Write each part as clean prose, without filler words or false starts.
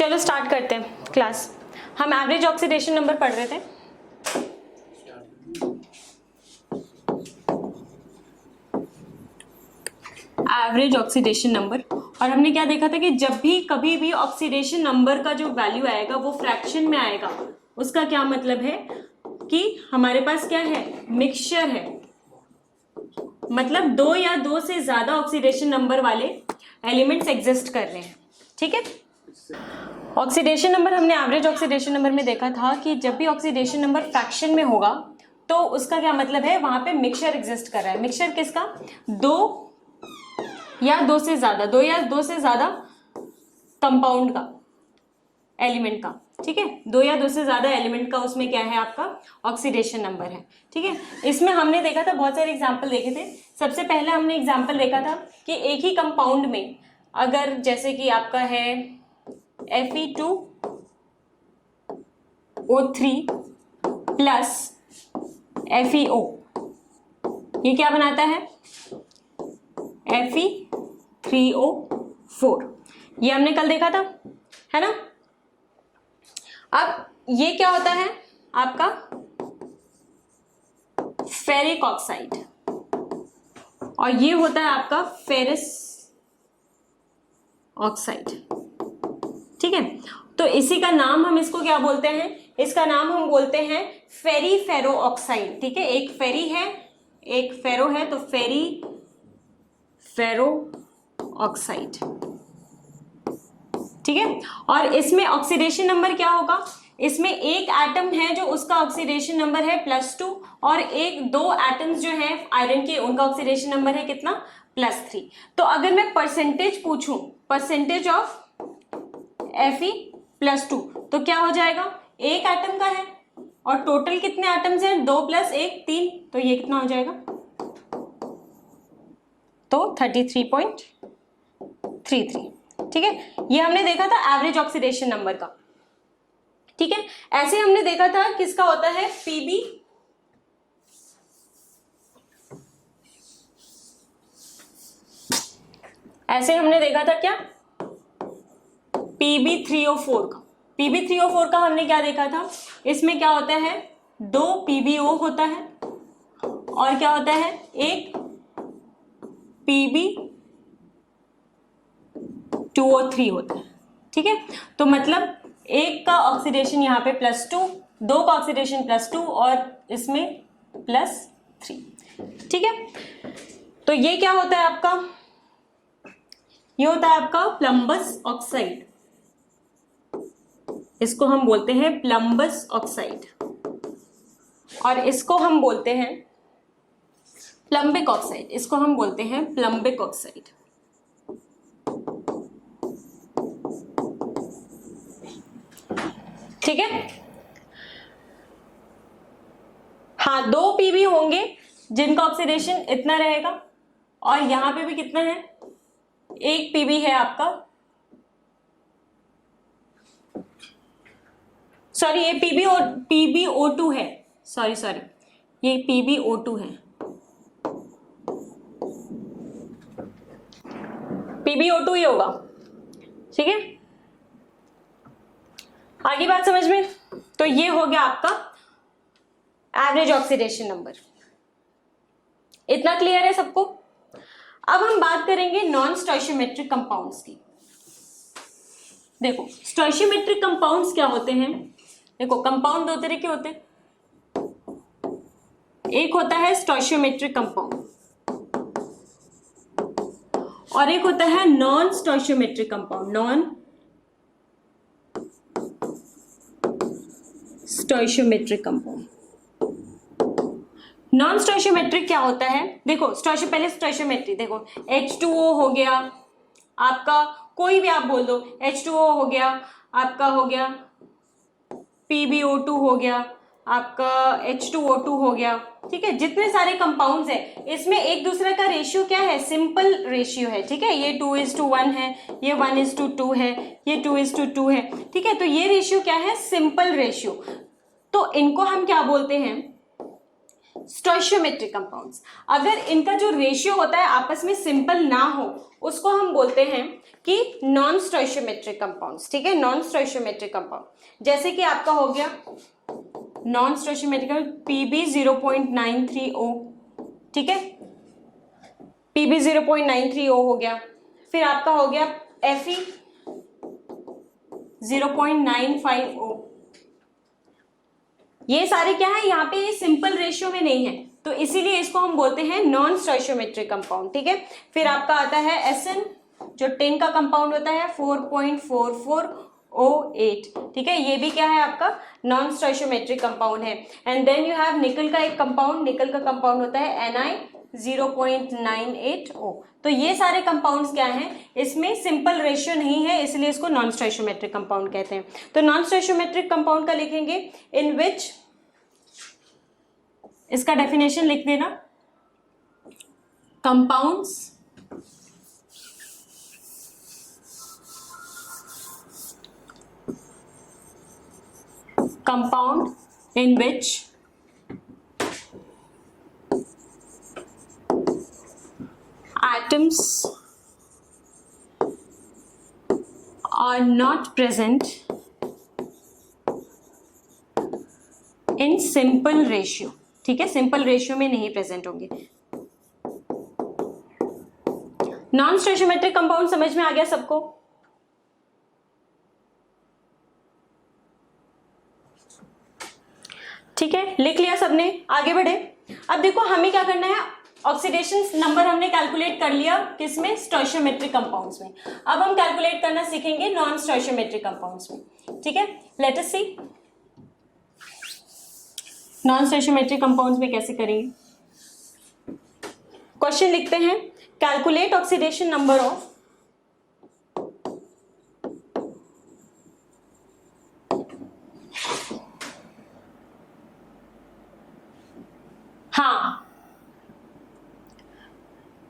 चलो स्टार्ट करते हैं क्लास। हम एवरेज ऑक्सीडेशन नंबर पढ़ रहे थे। एवरेज ऑक्सीडेशन नंबर, और हमने क्या देखा था कि जब भी कभी भी ऑक्सीडेशन नंबर का जो वैल्यू आएगा वो फ्रैक्शन में आएगा, उसका क्या मतलब है कि हमारे पास क्या है, मिक्सचर है। मतलब दो या दो से ज्यादा ऑक्सीडेशन नंबर वाले एलिमेंट्स एग्जिस्ट कर रहे हैं। ठीक है, ऑक्सीडेशन नंबर हमने एवरेज ऑक्सीडेशन नंबर में देखा था कि जब भी ऑक्सीडेशन नंबर फ्रैक्शन में होगा तो उसका क्या मतलब है, वहां पे मिक्सचर एग्जिस्ट कर रहा है। मिक्सचर किसका, दो या दो से ज्यादा कंपाउंड का, एलिमेंट का। ठीक है, दो या दो से ज्यादा एलिमेंट का उसमें क्या है, आपका ऑक्सीडेशन नंबर है। ठीक है, इसमें हमने देखा था, बहुत सारे एग्जांपल देखे थे। सबसे पहले हमने एग्जांपल देखा था कि एक ही कंपाउंड में अगर जैसे कि आपका है Fe2O3 प्लस FeO, ये क्या बनाता है, Fe3O4। ये हमने कल देखा था, है ना। अब ये क्या होता है आपका फेरिक ऑक्साइड, और ये होता है आपका फेरस ऑक्साइड। ठीक है, तो इसी का नाम हम इसको क्या बोलते हैं, इसका नाम हम बोलते हैं फेरी फेरो ऑक्साइड। ठीक है, एक फेरी है एक फेरो है, तो फेरी फेरो ऑक्साइड। ठीक है, और इसमें ऑक्सीडेशन नंबर क्या होगा, इसमें एक एटम है जो उसका ऑक्सीडेशन नंबर है +2, और दो एटम्स जो हैं आयरन के, उनका ऑक्सीडेशन नंबर है कितना, +3। तो अगर मैं परसेंटेज पूछूं, परसेंटेज ऑफ Fe+2, तो क्या हो जाएगा, एक एटम का है और टोटल कितने एटम्स हैं, 2 + 1 3, तो ये कितना हो जाएगा, तो 33.33। ठीक है, ये हमने देखा था एवरेज ऑक्सीडेशन नंबर का। ठीक है, ऐसे हमने देखा था किसका होता है, Pb, ऐसे हमने देखा था क्या, Pb3O4 का। Pb3O4 का हमने क्या देखा था, इसमें क्या होता है, 2 PbO होता है और क्या होता है, एक Pb2O3 होता है। ठीक है, तो मतलब एक का ऑक्सीडेशन यहाँ पे +2, दो का ऑक्सीडेशन +2 और इसमें +3। ठीक है, तो ये क्या होता है आपका, ये होता है आपका प्लम्बस ऑक्साइड। इसको हम बोलते हैं प्लम्बस ऑक्साइड, और इसको हम बोलते हैं प्लम्बिक ऑक्साइड। इसको हम बोलते हैं प्लम्बिक ऑक्साइड। ठीक है, हाँ, 2 Pb होंगे जिनका ऑक्सीडेशन इतना रहेगा, और यहां पे भी कितना है, एक Pb है आपका, सॉरी ये PbO2 है, सॉरी ये PbO2 है, PbO2 ही होगा। ठीक है, आगे बात समझ में, तो ये हो गया आपका एवरेज ऑक्सीडेशन नंबर। इतना क्लियर है सबको। अब हम बात करेंगे नॉन स्टोइशियोमेट्रिक कंपाउंड्स की। देखो स्टोइशियोमेट्रिक कंपाउंड्स क्या होते हैं, देखो कंपाउंड दो तरह के होते हैं, एक होता है स्टोइशियोमेट्रिक कंपाउंड और एक होता है non स्टोइशियोमेट्रिक compound, non स्टोइशियोमेट्रिक compound. Non स्टोइशियोमेट्रिक क्या होता है, देखो पहले स्टोइशियोमेट्री देखो, H2O हो गया आपका, कोई भी आप बोल दो, H2O हो गया आपका, हो गया PbO2 हो गया आपका, H2O2 हो गया। ठीक है, जितने सारे कंपाउंड्स हैं इसमें एक दूसरे का रेशियो क्या है, सिंपल रेशियो है। ठीक है, ये 2:1 है, ये 1:2 है, ये 2:2 है। ठीक है, तो ये रेशियो क्या है, सिंपल रेशियो। तो इनको हम क्या बोलते हैं, स्टोइशियोमेट्रिक कंपाउंड्स। अगर इनका जो रेशियो होता है आपस में सिंपल ना हो उसको हम बोलते हैं कि नॉन स्टोइशियोमेट्रिक कंपाउंड्स। ठीक है, नॉन स्टोइशियोमेट्रिक कंपाउंड जैसे कि आपका हो गया नॉन स्टोइशियोमेट्रिक Pb0.93O। ठीक है, Pb0.93O हो गया। फिर आपका हो गया Fe 0.95O। ये सारे क्या है, यहाँ पे ये सिंपल रेशियो में नहीं है, तो इसीलिए इसको हम बोलते हैं नॉन स्टोइशियोमेट्रिक कंपाउंड। ठीक है, फिर आपका आता है Sn जो टिन का कंपाउंड होता है 4.44O8। ठीक है, ये भी क्या है आपका नॉन स्टोइशियोमेट्रिक कंपाउंड है। एंड देन यू हैव निकल का एक कंपाउंड, निकल का कंपाउंड होता है Ni 0.98O। तो ये सारे कंपाउंड्स क्या हैं, इसमें सिंपल रेशियो नहीं है, इसलिए इसको नॉन स्टोइशियोमेट्रिक कंपाउंड कहते हैं। तो नॉन स्टोइशियोमेट्रिक कंपाउंड का लिखेंगे इन विच, इसका डेफिनेशन लिख देना, compounds in which atoms are not present in simple ratio। ठीक है, सिंपल रेशियो में नहीं प्रेजेंट होंगे। नॉन स्टोइशियोमेट्रिक कंपाउंड समझ में आ गया सबको? ठीक है, लिख लिया सबने, आगे बढ़े। अब देखो हमें क्या करना है, ऑक्सीडेशन नंबर हमने कैलकुलेट कर लिया किसमें, स्टोइशियोमेट्रिक कंपाउंड्स में। अब हम कैलकुलेट करना सीखेंगे नॉन स्टोइशियोमेट्रिक कंपाउंड्स में। ठीक है, लेट अस सी नॉन स्टोइशियोमेट्रिक कंपाउंड्स में कैसे करेंगे। क्वेश्चन लिखते हैं, calculate oxidation number of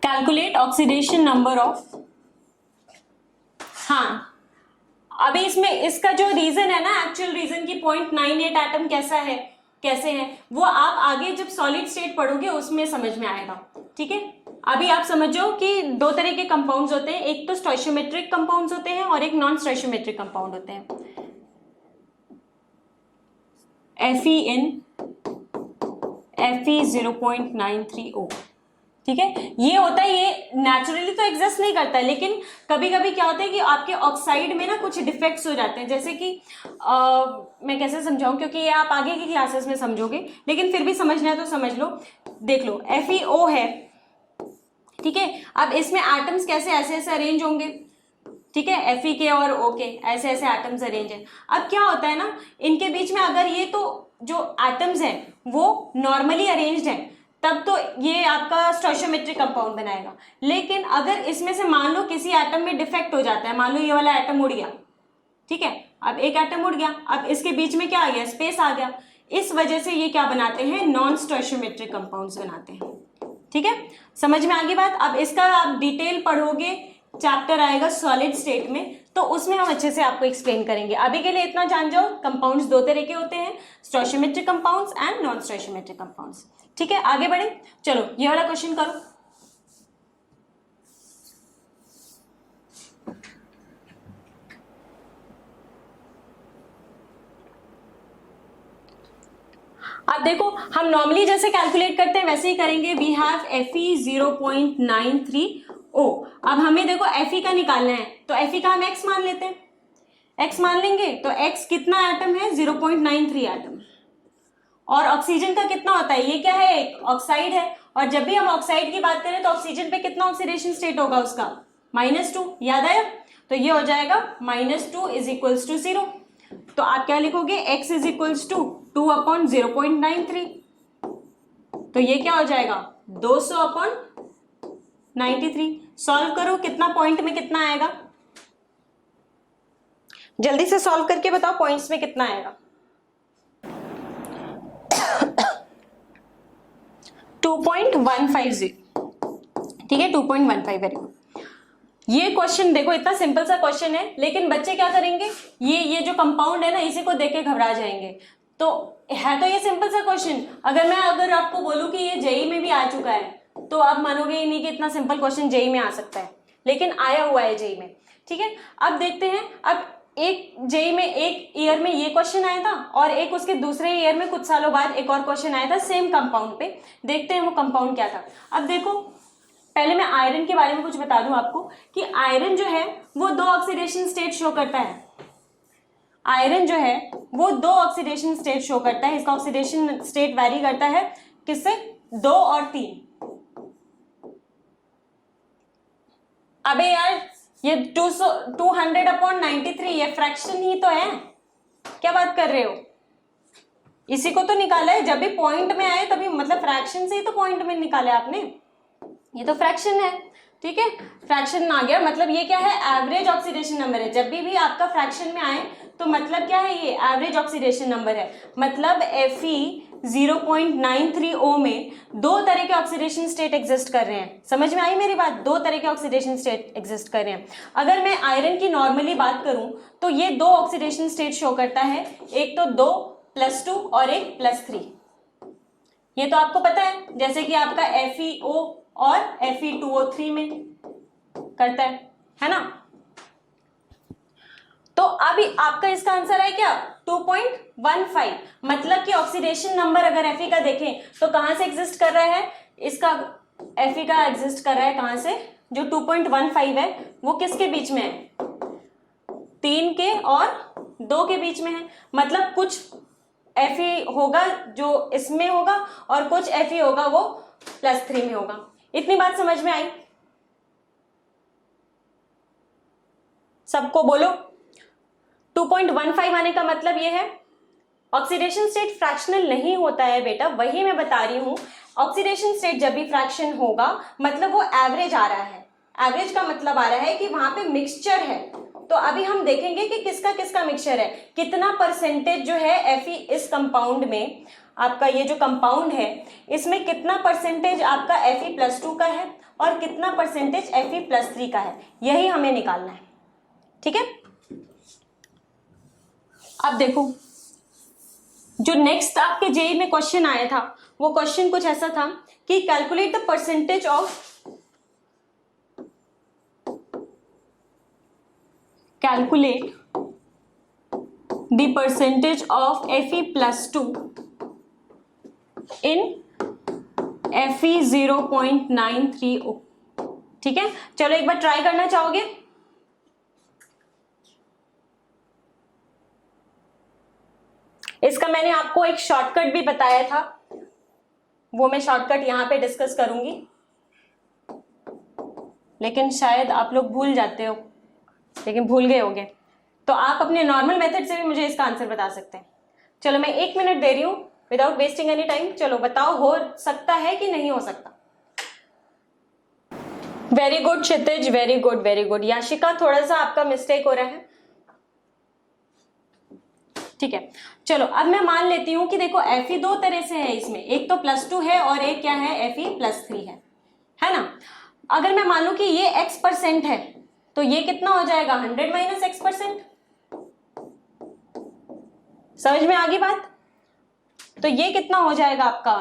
calculate oxidation number of. हाँ, अभी इसमें इसका जो रीजन है ना, एक्चुअल रीजन की 0.98 एटम कैसा है, कैसे है, वो आप आगे जब सॉलिड स्टेट पढ़ोगे उसमें समझ में आएगा। ठीक है, अभी आप समझो कि दो तरह के कंपाउंड्स होते हैं, एक तो स्टोइशियोमेट्रिक कंपाउंड्स होते हैं और एक नॉन स्टोइशियोमेट्रिक कंपाउंड होते हैं। Fe 0.93O। ठीक है, ये होता है, ये नेचुरली तो एग्जिस्ट नहीं करता है, लेकिन कभी कभी क्या होता है कि आपके ऑक्साइड में ना कुछ डिफेक्ट्स हो जाते हैं। जैसे कि मैं कैसे समझाऊं, क्योंकि ये आप आगे की क्लासेस में समझोगे, लेकिन फिर भी समझना है तो समझ लो। देख लो FeO है, ठीक है, अब इसमें एटम्स कैसे ऐसे ऐसे अरेंज होंगे। ठीक है, Fe के और O के ऐसे ऐसे एटम्स अरेंज हैं। अब क्या होता है ना, इनके बीच में अगर ये तो जो एटम्स हैं वो नॉर्मली अरेंज्ड हैं, तब तो ये आपका स्टोइशियोमेट्रिक कंपाउंड बनाएगा। लेकिन अगर इसमें से मान लो किसी एटम में डिफेक्ट हो जाता है, मान लो ये वाला एटम उड़ गया, ठीक है, अब एक एटम उड़ गया, अब इसके बीच में क्या आ गया, स्पेस आ गया, इस वजह से ये क्या बनाते हैं, नॉन स्टोइशियोमेट्रिक कंपाउंड्स बनाते हैं। ठीक है, समझ में आ गई बात। अब इसका आप डिटेल पढ़ोगे, चैप्टर आएगा सॉलिड स्टेट में, तो उसमें हम अच्छे से आपको एक्सप्लेन करेंगे। अभी के लिए इतना जान जाओ, कंपाउंड्स दो तरह के होते हैं, स्टोइशियोमेट्रिक कंपाउंड्स एंड नॉन स्टोइशियोमेट्रिक कंपाउंड्स। ठीक है, आगे बढ़े, चलो ये वाला क्वेश्चन करो। अब देखो, हम नॉर्मली जैसे कैलकुलेट करते हैं वैसे ही करेंगे। We have Fe 0.93O। अब हमें देखो Fe का निकालना है, तो Fe का हम x मान लेते हैं, x मान लेंगे तो x कितना एटम है, 0.93 एटम। और ऑक्सीजन का कितना होता है, ये क्या है, एक ऑक्साइड है, और जब भी हम ऑक्साइड की बात करें तो ऑक्सीजन पे कितना ऑक्सीडेशन स्टेट होगा उसका, -2, याद आया, तो ये हो जाएगा -2 इज इक्वल्स टू 0। तो आप क्या लिखोगे, x इज इक्वल्स टू 2/0.93, तो ये क्या हो जाएगा 200/93। सॉल्व करो, कितना पॉइंट में कितना आएगा, जल्दी से सॉल्व करके बताओ पॉइंट्स में कितना आएगा। 2.150, ठीक है, 2.15, वेरी गुड। ये क्वेश्चन देखो, इतना सिंपल सा क्वेश्चन है, लेकिन बच्चे क्या करेंगे, ये जो कंपाउंड है ना, इसी को देख के घबरा जाएंगे। तो है तो ये सिंपल सा क्वेश्चन। अगर आपको बोलूं कि ये जेई में भी आ चुका है तो आप मानोगे ही नहीं कि इतना सिंपल क्वेश्चन जेई में आ सकता है, लेकिन आया हुआ है जेई में। ठीक है, अब देखते हैं। अब एक जेई में एक ईयर में ये क्वेश्चन आया था और एक उसके दूसरे ईयर में कुछ सालों बाद एक और क्वेश्चन आया था सेम कंपाउंड पे। देखते हैं वो कंपाउंड क्या था। अब देखो, पहले मैं आयरन के बारे में कुछ बता दूं आपको कि आयरन जो है वो 2 ऑक्सीडेशन स्टेट शो करता है। आयरन जो है वो 2 ऑक्सीडेशन स्टेट शो करता है। इसका ऑक्सीडेशन स्टेट वैरी करता है किससे? 2 और 3। अबे यार, ये 200/93 ये फ्रैक्शन ही तो है, क्या बात कर रहे हो? इसी को तो निकाला है, जब भी पॉइंट में आए तभी, मतलब फ्रैक्शन से ही तो पॉइंट में निकाला आपने। ये तो फ्रैक्शन है, ठीक है, फ्रैक्शन आ गया। मतलब ये क्या है? एवरेज ऑक्सीडेशन नंबर है। जब भी आपका फ्रैक्शन में आए तो मतलब क्या है? ये एवरेज ऑक्सीडेशन नंबर है। मतलब Fe0.93O में 2 तरह के ऑक्सीडेशन स्टेट एग्जिस्ट कर रहे हैं। समझ में आई मेरी बात? 2 तरह के ऑक्सीडेशन स्टेट एग्जिस्ट कर रहे हैं। अगर मैं आयरन की नॉर्मली बात करूं तो ये 2 ऑक्सीडेशन स्टेट शो करता है, एक तो 2+2 और एक +3। ये तो आपको पता है, जैसे कि आपका FeO और Fe2O3 में करता है ना? तो अभी आपका इसका आंसर है क्या? 2.15। मतलब कि ऑक्सीडेशन नंबर अगर Fe का देखें तो कहां से एग्जिस्ट कर रहा है? इसका Fe का एग्जिस्ट कर रहा है कहां से? जो 2.15 है वो किसके बीच में है? 3 के और 2 के बीच में है। मतलब कुछ Fe होगा जो इसमें होगा और कुछ Fe होगा वो +3 में होगा। इतनी बात समझ में आई? सबको बोलो। 2.15 आने का मतलब ये है ऑक्सीडेशन स्टेट फ्रैक्शनल नहीं होता है बेटा, वही मैं बता रही हूं। ऑक्सीडेशन स्टेट जब भी फ्रैक्शन होगा मतलब वो एवरेज आ रहा है। एवरेज का मतलब आ रहा है कि वहां पे मिक्सचर है। तो अभी हम देखेंगे कि किसका किसका मिक्सचर है, कितना परसेंटेज जो है Fe इस कंपाउंड में, आपका ये जो कंपाउंड है इसमें कितना परसेंटेज आपका Fe+2 का है और कितना परसेंटेज Fe+3 का है, यही हमें निकालना है। ठीक है, अब देखो जो नेक्स्ट आपके जेई में क्वेश्चन आया था वो क्वेश्चन कुछ ऐसा था कि calculate the percentage of Fe+2 in Fe0.93O। ठीक है, चलो एक बार ट्राई करना चाहोगे? इसका मैंने आपको एक शॉर्टकट भी बताया था, वो मैं शॉर्टकट यहां पे डिस्कस करूंगी, लेकिन शायद आप लोग भूल जाते हो, लेकिन भूल गए होंगे। तो आप अपने नॉर्मल मेथड से भी मुझे इसका आंसर बता सकते हैं। चलो मैं 1 मिनट दे रही हूं विदाउट वेस्टिंग एनी टाइम। चलो बताओ, हो सकता है कि नहीं हो सकता? Very good Kshitij, very good very good. Yashika, थोड़ा सा आपका मिस्टेक हो रहा है। ठीक है, चलो अब मैं मान लेती हूं कि देखो Fe 2 तरह से है इसमें, एक तो +2 है और एक क्या है? Fe+3 है ना? अगर मैं मान लूं कि ये X% है तो ये कितना हो जाएगा? 100 - X%। समझ में आ गई बात? तो ये कितना हो जाएगा आपका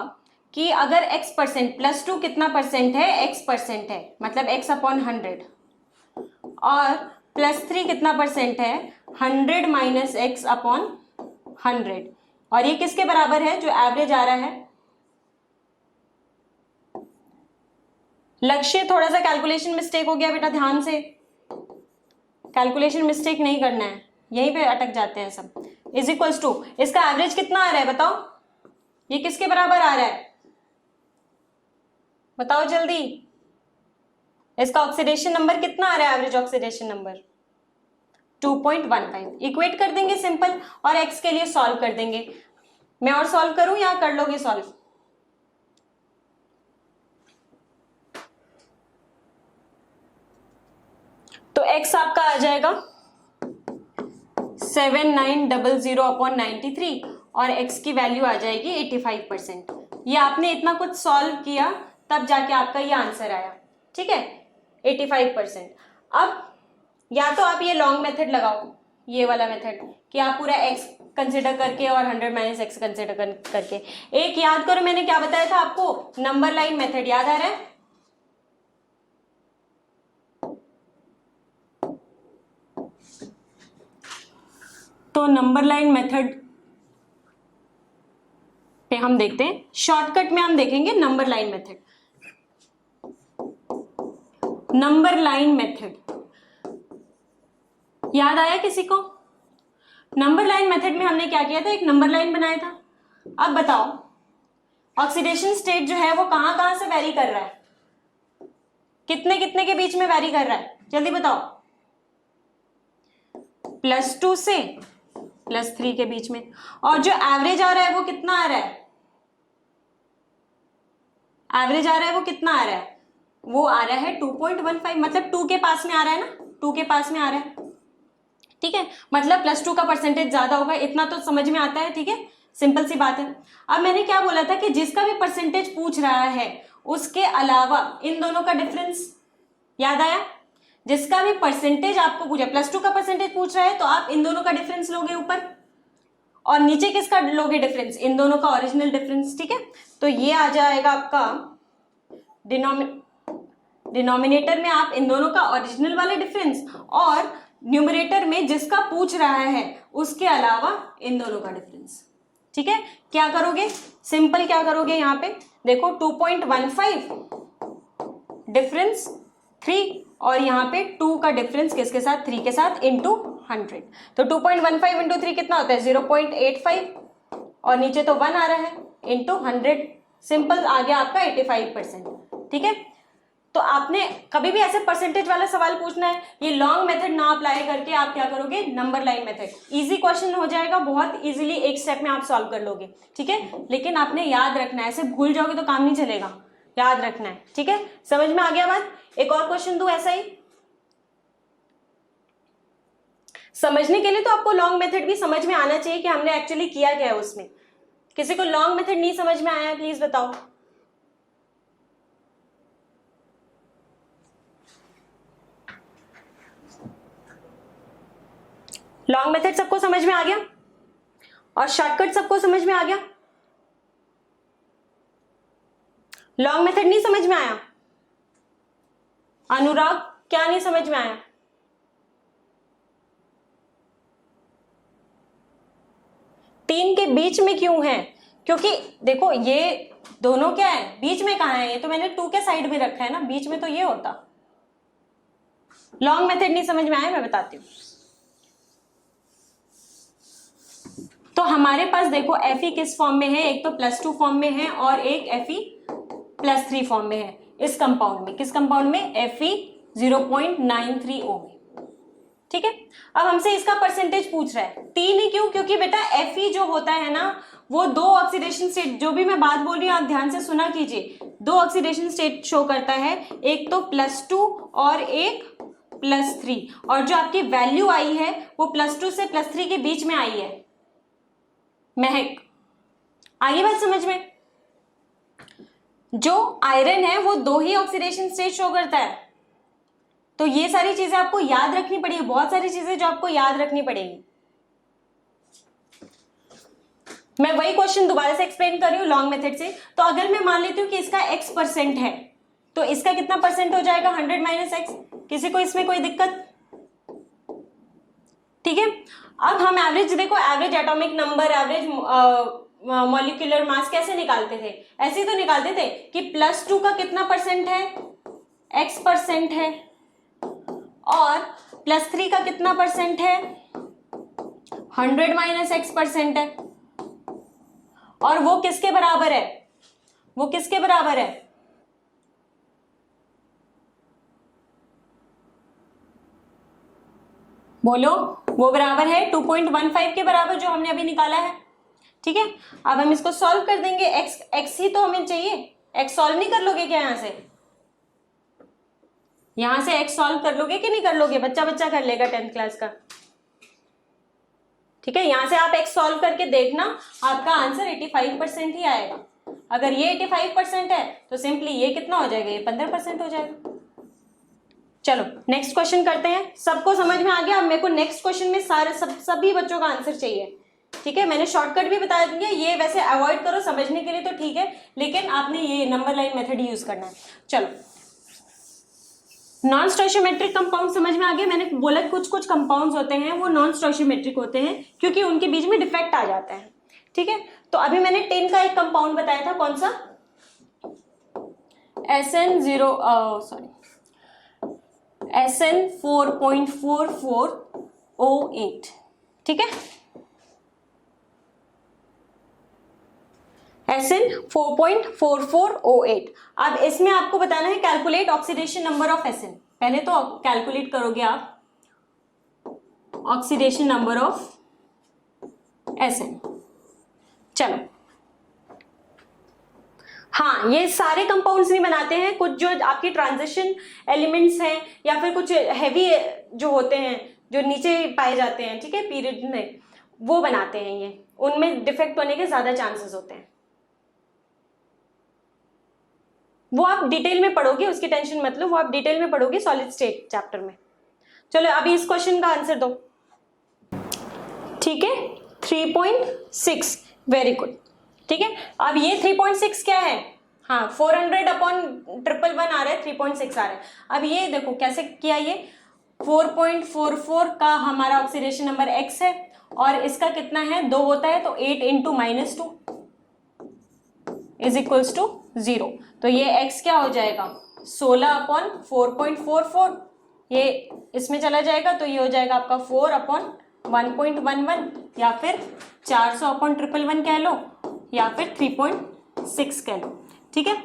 कि अगर X% +2 कितना परसेंट है? X% है, मतलब X/100, और +3 कितना परसेंट है? 100 - X/100। और ये किसके बराबर है जो एवरेज आ रहा है? लक्ष्य, थोड़ा सा कैलकुलेशन मिस्टेक हो गया बेटा, ध्यान से कैलकुलेशन मिस्टेक नहीं करना है, यहीं पे अटक जाते हैं सब। =, इसका एवरेज कितना आ रहा है बताओ? ये किसके बराबर आ रहा है बताओ जल्दी? इसका ऑक्सीडेशन नंबर कितना आ रहा है? Average oxidation number 2.15। इक्वेट कर देंगे सिंपल और x के लिए सॉल्व कर देंगे। मैं और सॉल्व करूं या कर लोगे सॉल्व? तो x आपका आ जाएगा 7900/93 और x की वैल्यू आ जाएगी 85%। ये आपने इतना कुछ सॉल्व किया तब जाके आपका ये आंसर आया। ठीक है, 85%। अब या तो आप ये लॉन्ग मेथड लगाओ, ये वाला मेथड, कि आप पूरा x कंसिडर करके और 100 माइनस एक्स कंसिडर करके। एक याद करो, मैंने क्या बताया था आपको, नंबर लाइन मेथड, याद आ रहा है? तो नंबर लाइन मेथड पे हम देखते हैं, शॉर्टकट में हम देखेंगे number line method. Number line method याद आया किसी को? नंबर लाइन मेथड में हमने क्या किया था, एक नंबर लाइन बनाया था। अब बताओ ऑक्सीडेशन स्टेट जो है वो कहां कहां से वेरी कर रहा है, कितने कितने के बीच में वेरी कर रहा है, जल्दी बताओ। +2 से +3 के बीच में। और जो एवरेज आ रहा है वो कितना आ रहा है, एवरेज आ रहा है वो कितना आ रहा है, वो आ रहा है 2.15, मतलब 2 के पास में आ रहा है ना, 2 के पास में आ रहा है, ठीक है, मतलब +2 का परसेंटेज ज्यादा होगा, इतना तो समझ में आता है, ठीक है, सिंपल सी बात है। अब मैंने क्या बोला था कि जिसका भी परसेंटेज पूछ रहा है उसके अलावा इन दोनों का डिफरेंस, याद आया? जिसका भी परसेंटेज आपको पूछा, +2 का परसेंटेज पूछ रहा है तो आप इन दोनों का डिफरेंस लोगे ऊपर, और नीचे किसका लोगे डिफरेंस, इन दोनों का ओरिजिनल डिफरेंस, ठीक है। तो ये आ जाएगा आपका डिनोमिनेटर में आप इन दोनों का ओरिजिनल वाला डिफरेंस, और न्यूमरेटर में जिसका पूछ रहा है उसके अलावा इन दोनों का डिफरेंस, ठीक है। क्या करोगे, सिंपल क्या करोगे, यहां पे देखो 2.15 डिफरेंस 3, और यहाँ पे 2 का डिफरेंस किसके साथ, 3 के साथ, इंटू 100। तो 2.15 इंटू 3 कितना होता है, 0.85, और नीचे तो 1 आ रहा है, इंटू 100, सिंपल आ गया आपका 85%, ठीक है। तो आपने कभी भी ऐसे परसेंटेज वाला सवाल पूछना है, ये लॉन्ग मेथड ना अप्लाई करके आप क्या करोगे, number line method, easy question हो जाएगा, बहुत इजीली एक स्टेप में आप सॉल्व कर लोगे, ठीक है। लेकिन आपने याद रखना है, ऐसे भूल जाओगे तो काम नहीं चलेगा, याद रखना है, ठीक है। समझ में आ गया बात? एक और क्वेश्चन दूं ऐसा ही, समझने के लिए तो आपको लॉन्ग मेथड भी समझ में आना चाहिए कि हमने एक्चुअली किया क्या है उसमें। किसी को लॉन्ग मेथड नहीं समझ में आया, प्लीज बताओ। लॉन्ग मेथड सबको समझ में आ गया, और शॉर्टकट सबको समझ में आ गया? लॉन्ग मेथड नहीं समझ में आया? अनुराग, क्या नहीं समझ में आया? तीन के बीच में क्यों है? क्योंकि देखो ये दोनों क्या है, बीच में कहां है, ये तो मैंने 2 के साइड में रखा है ना, बीच में तो ये होता। लॉन्ग मेथड नहीं समझ में आया, मैं बताती हूं। तो हमारे पास देखो Fe किस फॉर्म में है, एक तो +2 फॉर्म में है और एक Fe+3 फॉर्म में है इस कंपाउंड में। किस कंपाउंड में? Fe0.93O में, ठीक है। अब हमसे इसका परसेंटेज पूछ रहा है, 3 ही क्यों? क्योंकि बेटा Fe जो होता है ना वो 2 ऑक्सीडेशन स्टेट, जो भी मैं बात बोल रही हूँ आप ध्यान से सुना कीजिए, 2 ऑक्सीडेशन स्टेट शो करता है, एक तो +2 और एक +3, और जो आपकी वैल्यू आई है वो +2 से +3 के बीच में आई है। महक, आगे बात समझ में? जो आयरन है वो 2 ही ऑक्सीडेशन स्टेट शो करता है, तो ये सारी चीजें आपको याद रखनी पड़ेगी, बहुत सारी चीजें जो आपको याद रखनी पड़ेगी। मैं वही क्वेश्चन दोबारा से एक्सप्लेन कर रही हूँ लॉन्ग मेथड से। तो अगर मैं मान लेती हूँ कि इसका x% है, तो इसका कितना परसेंट हो जाएगा, 100 माइनस एक्स। किसी को इसमें कोई दिक्कत? ठीक है। अब हम एवरेज देखो, average atomic number, average molecular mass कैसे निकालते थे? ऐसे तो निकालते थे कि +2 का कितना परसेंट है, x% है, और +3 का कितना परसेंट है, 100 माइनस x% है, और वो किसके बराबर है, वो किसके बराबर है? बोलो, वो बराबर है 2.15 के बराबर, जो हमने अभी निकाला है, ठीक है। अब हम इसको सॉल्व कर देंगे, x ही तो हमें चाहिए, x सॉल्व नहीं कर लोगे क्या? यहां से x सॉल्व कर लोगे कि नहीं कर लोगे? बच्चा बच्चा कर लेगा 10th क्लास का, ठीक है। यहां से आप x सॉल्व करके देखना, आपका आंसर 85% ही आएगा। अगर ये 85% है तो सिंपली ये कितना हो जाएगा, ये 15% हो जाएगा। चलो नेक्स्ट क्वेश्चन करते हैं। सबको समझ में आ गया? अब मेरे को नेक्स्ट क्वेश्चन में सभी बच्चों का आंसर चाहिए, ठीक है, मैंने शॉर्टकट भी बता दिया, ये वैसे अवॉइड करो, समझने के लिए तो ठीक है, लेकिन आपने ये नंबर लाइन मेथड ही यूज करना है। चलो, नॉन स्टोइशियोमेट्रिक कंपाउंड समझ में आ गया। मैंने बोला कुछ कुछ कंपाउंड्स होते हैं वो नॉन स्टोइशियोमेट्रिक होते हैं क्योंकि उनके बीच में डिफेक्ट आ जाता है। ठीक है, तो अभी मैंने टिन का एक कंपाउंड बताया था, कौन सा, SN4.4408। ठीक है, SN4.4408। अब इसमें आपको बताना है calculate oxidation number of SN। पहले तो कैलकुलेट करोगे आप ऑक्सीडेशन नंबर ऑफ SN। चलो, हाँ, ये सारे कंपाउंड्स नहीं बनाते हैं, कुछ जो आपके ट्रांजिशन एलिमेंट्स हैं या फिर कुछ हैवी जो होते हैं जो नीचे पाए जाते हैं, ठीक है, पीरियड में, वो बनाते हैं ये, उनमें डिफेक्ट होने के ज्यादा चांसेस होते हैं। वो आप डिटेल में पढ़ोगे, उसकी टेंशन मत लो, वो आप डिटेल में पढ़ोगे सॉलिड स्टेट चैप्टर में। चलो अभी इस क्वेश्चन का आंसर दो। ठीक है, 3.6, वेरी गुड। ठीक है, अब ये 3.6 क्या है, हाँ 400/111 आ रहा है, 3.6 आ रहा है। अब ये देखो कैसे किया, ये 4.44 का हमारा ऑक्सीडेशन नंबर X है और इसका कितना है, 2 होता है, तो 8 × -2 इज इक्वल्स टू 0। तो ये X क्या हो जाएगा, 16/4.44, ये इसमें चला जाएगा तो ये हो जाएगा आपका 4/1.11 या फिर 400/111 कह लो या फिर 3.6 कह लो। ठीक है,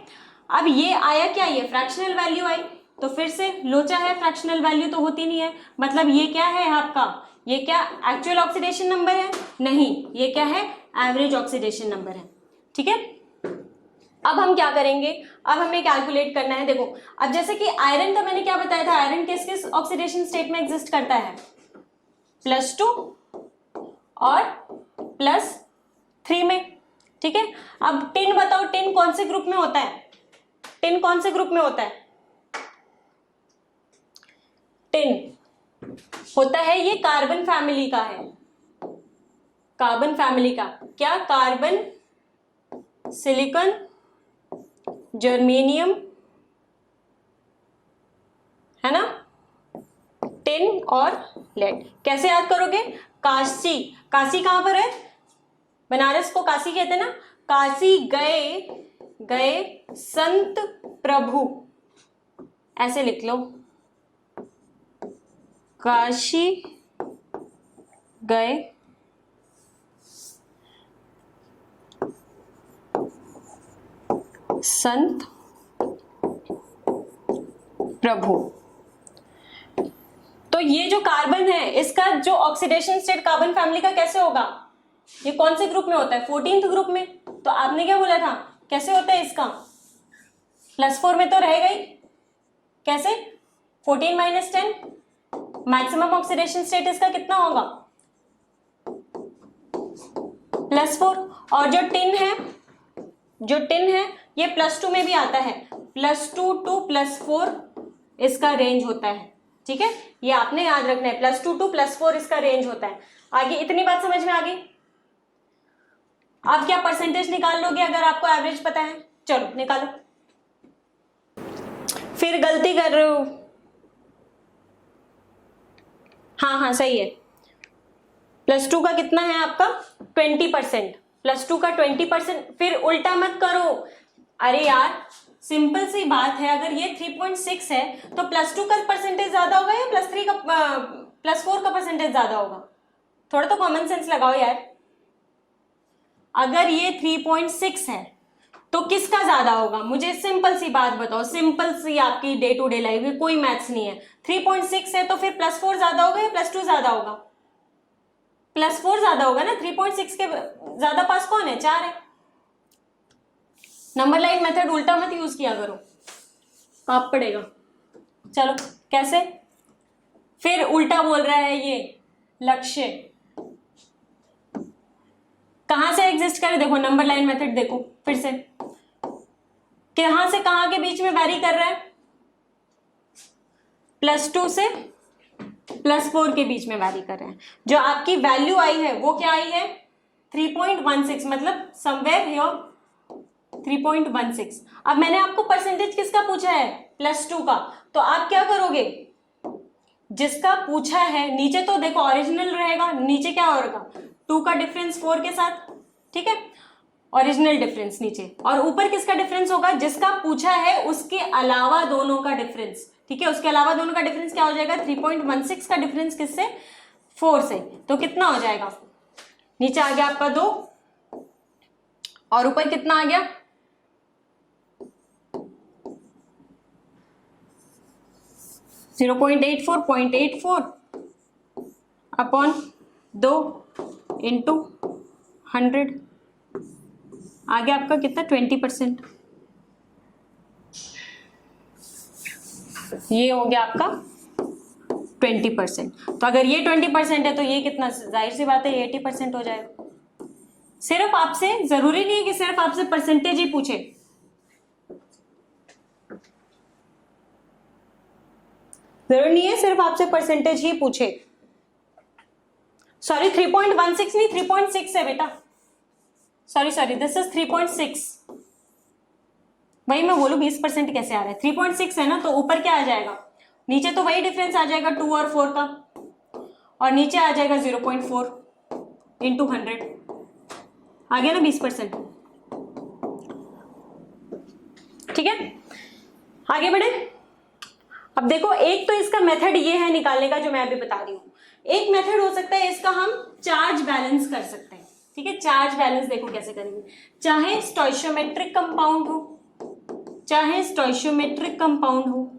अब ये आया क्या, ये फ्रैक्शनल वैल्यू आई, तो फिर से लोचा है, फ्रैक्शनल वैल्यू तो होती नहीं है, मतलब ये क्या है आपका, ये क्या एक्चुअल ऑक्सीडेशन नंबर है, नहीं, ये क्या है, एवरेज ऑक्सीडेशन नंबर है। ठीक है, अब हम क्या करेंगे, अब हमें कैलकुलेट करना है। देखो, अब जैसे कि आयरन का मैंने क्या बताया था, आयरन किस किस ऑक्सीडेशन स्टेट में एग्जिस्ट करता है, +2 और +3 में। ठीक है, अब टिन बताओ, टिन कौन से ग्रुप में होता है, टिन कौन से ग्रुप में होता है, टिन होता है, ये कार्बन फैमिली का है, कार्बन फैमिली का, क्या, कार्बन, सिलिकॉन, जर्मेनियम, है ना, टिन और लेड। कैसे याद करोगे, काशी, काशी कहां पर है, बनारस को काशी कहते हैं ना, काशी गए संत प्रभु, ऐसे लिख लो, काशी गए संत प्रभु। तो ये जो कार्बन है इसका जो ऑक्सीडेशन स्टेट कार्बन फैमिली का कैसे होगा, ये कौन से ग्रुप में होता है, 14th ग्रुप में। तो आपने क्या बोला था, कैसे होता है इसका, +4 में तो रहेगा ही, कैसे, 14 - 10, मैक्सिमम ऑक्सीडेशन स्टेट इसका कितना होगा, +4। और जो टिन है ये +2 में भी आता है, +2 to +4 इसका रेंज होता है। ठीक है, ये आपने याद रखना है, +2 to +4 इसका रेंज होता है। आगे इतनी बात समझ में आ गई। आप क्या परसेंटेज निकाल लोगे अगर आपको एवरेज पता है, चलो निकालो, फिर गलती कर रहे हो, हाँ सही है, +2 का कितना है आपका 20%, +2 का 20%, फिर उल्टा मत करो, अरे यार सिंपल सी बात है, अगर ये 3.6 है तो +2 का परसेंटेज ज्यादा होगा या +4 का परसेंटेज ज्यादा होगा, थोड़ा तो कॉमन सेंस लगाओ यार। अगर ये 3.6 है तो किसका ज्यादा होगा, मुझे सिंपल सी बात बताओ, सिंपल सी आपकी डे टू डे लाइफ में, कोई मैथ्स नहीं है। 3.6 है तो फिर +4 ज्यादा होगा या +2 ज्यादा होगा, +4 ज्यादा होगा ना, 3.6 के ज्यादा पास कौन है, 4 है। नंबर लाइन मेथड उल्टा मत यूज किया करो, पाप पड़ेगा। चलो कैसे, फिर उल्टा बोल रहा है ये, लक्ष्य कहां से एग्जिस्ट करे, देखो नंबर लाइन मेथड देखो फिर से, कहां से कहां के बीच में वैरी कर रहा है, +2 से +4 के बीच में वैरी कर रहे हैं। जो आपकी वैल्यू आई है वो क्या आई है, 3.16 मतलब समवेयर हियर 3.16। अब मैंने आपको परसेंटेज किसका पूछा है, +2 का, तो आप क्या करोगे, जिसका पूछा है नीचे तो देखो ओरिजिनल रहेगा, नीचे क्या होगा 2 का डिफरेंस 4 के साथ, ठीक है, ओरिजिनल डिफरेंस नीचे, और ऊपर किसका डिफरेंस होगा, जिसका पूछा है उसके अलावा दोनों का डिफरेंस, ठीक है, उसके अलावा दोनों का डिफरेंस क्या हो जाएगा, 3.16 का डिफरेंस किससे, 4 से, तो कितना हो जाएगा, नीचे आ गया आपका 2 और ऊपर कितना आ गया 0.84 अपॉन 2 इंटू 100 आ गया आपका कितना 20%, ये हो गया आपका 20%। तो अगर ये 20% है तो ये कितना, जाहिर सी बात है ये 80% हो जाएगा। सिर्फ आपसे, जरूरी नहीं है कि सिर्फ आपसे परसेंटेज ही पूछे, जरूरी नहीं है सिर्फ आपसे परसेंटेज ही पूछे। सॉरी 3.16 नहीं 3.6 है बेटा, सॉरी दिस इज 3.6, वही मैं बोलूं 20% कैसे आ रहा है, 3.6 है ना, तो ऊपर क्या आ जाएगा, नीचे तो वही डिफरेंस आ जाएगा 2 और 4 का, और नीचे आ जाएगा 0.4 इंटू 100, आ गया ना 20%, ठीक है, आगे बढ़े। अब देखो एक तो इसका मेथड ये है निकालने का जो मैं अभी बता रही हूं, एक मेथड हो सकता है इसका हम चार्ज बैलेंस कर सकते हैं, ठीक है, चार्ज बैलेंस देखो कैसे करेंगे, चाहे स्टोइशियोमेट्रिक कंपाउंड हो, चाहे स्टोइशियोमेट्रिक कंपाउंड हो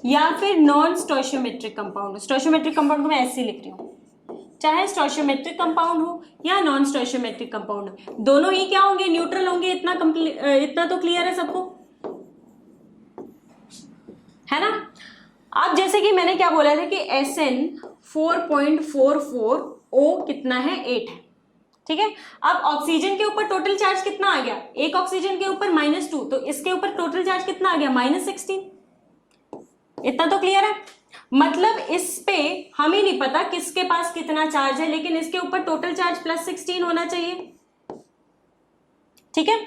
या फिर नॉन स्टोइशियोमेट्रिक कंपाउंड हो, स्टोइशियोमेट्रिक कंपाउंड को मैं ऐसे लिख रही हूँ, चाहे स्टोइशियोमेट्रिक कंपाउंड हो या नॉन स्टोइशियोमेट्रिक कंपाउंड हो, दोनों ही क्या होंगे, न्यूट्रल होंगे, इतना तो क्लियर है सबको, है ना। अब जैसे कि मैंने क्या बोला था कि SN 4.44 O कितना है 8 है, ठीक है। अब ऑक्सीजन के ऊपर टोटल चार्ज कितना आ गया, एक ऑक्सीजन के ऊपर -2, तो इसके ऊपर टोटल चार्ज कितना आ गया -16, इतना तो क्लियर है। मतलब इस पे हमें नहीं पता किसके पास कितना चार्ज है, लेकिन इसके ऊपर टोटल चार्ज +16 होना चाहिए, ठीक है।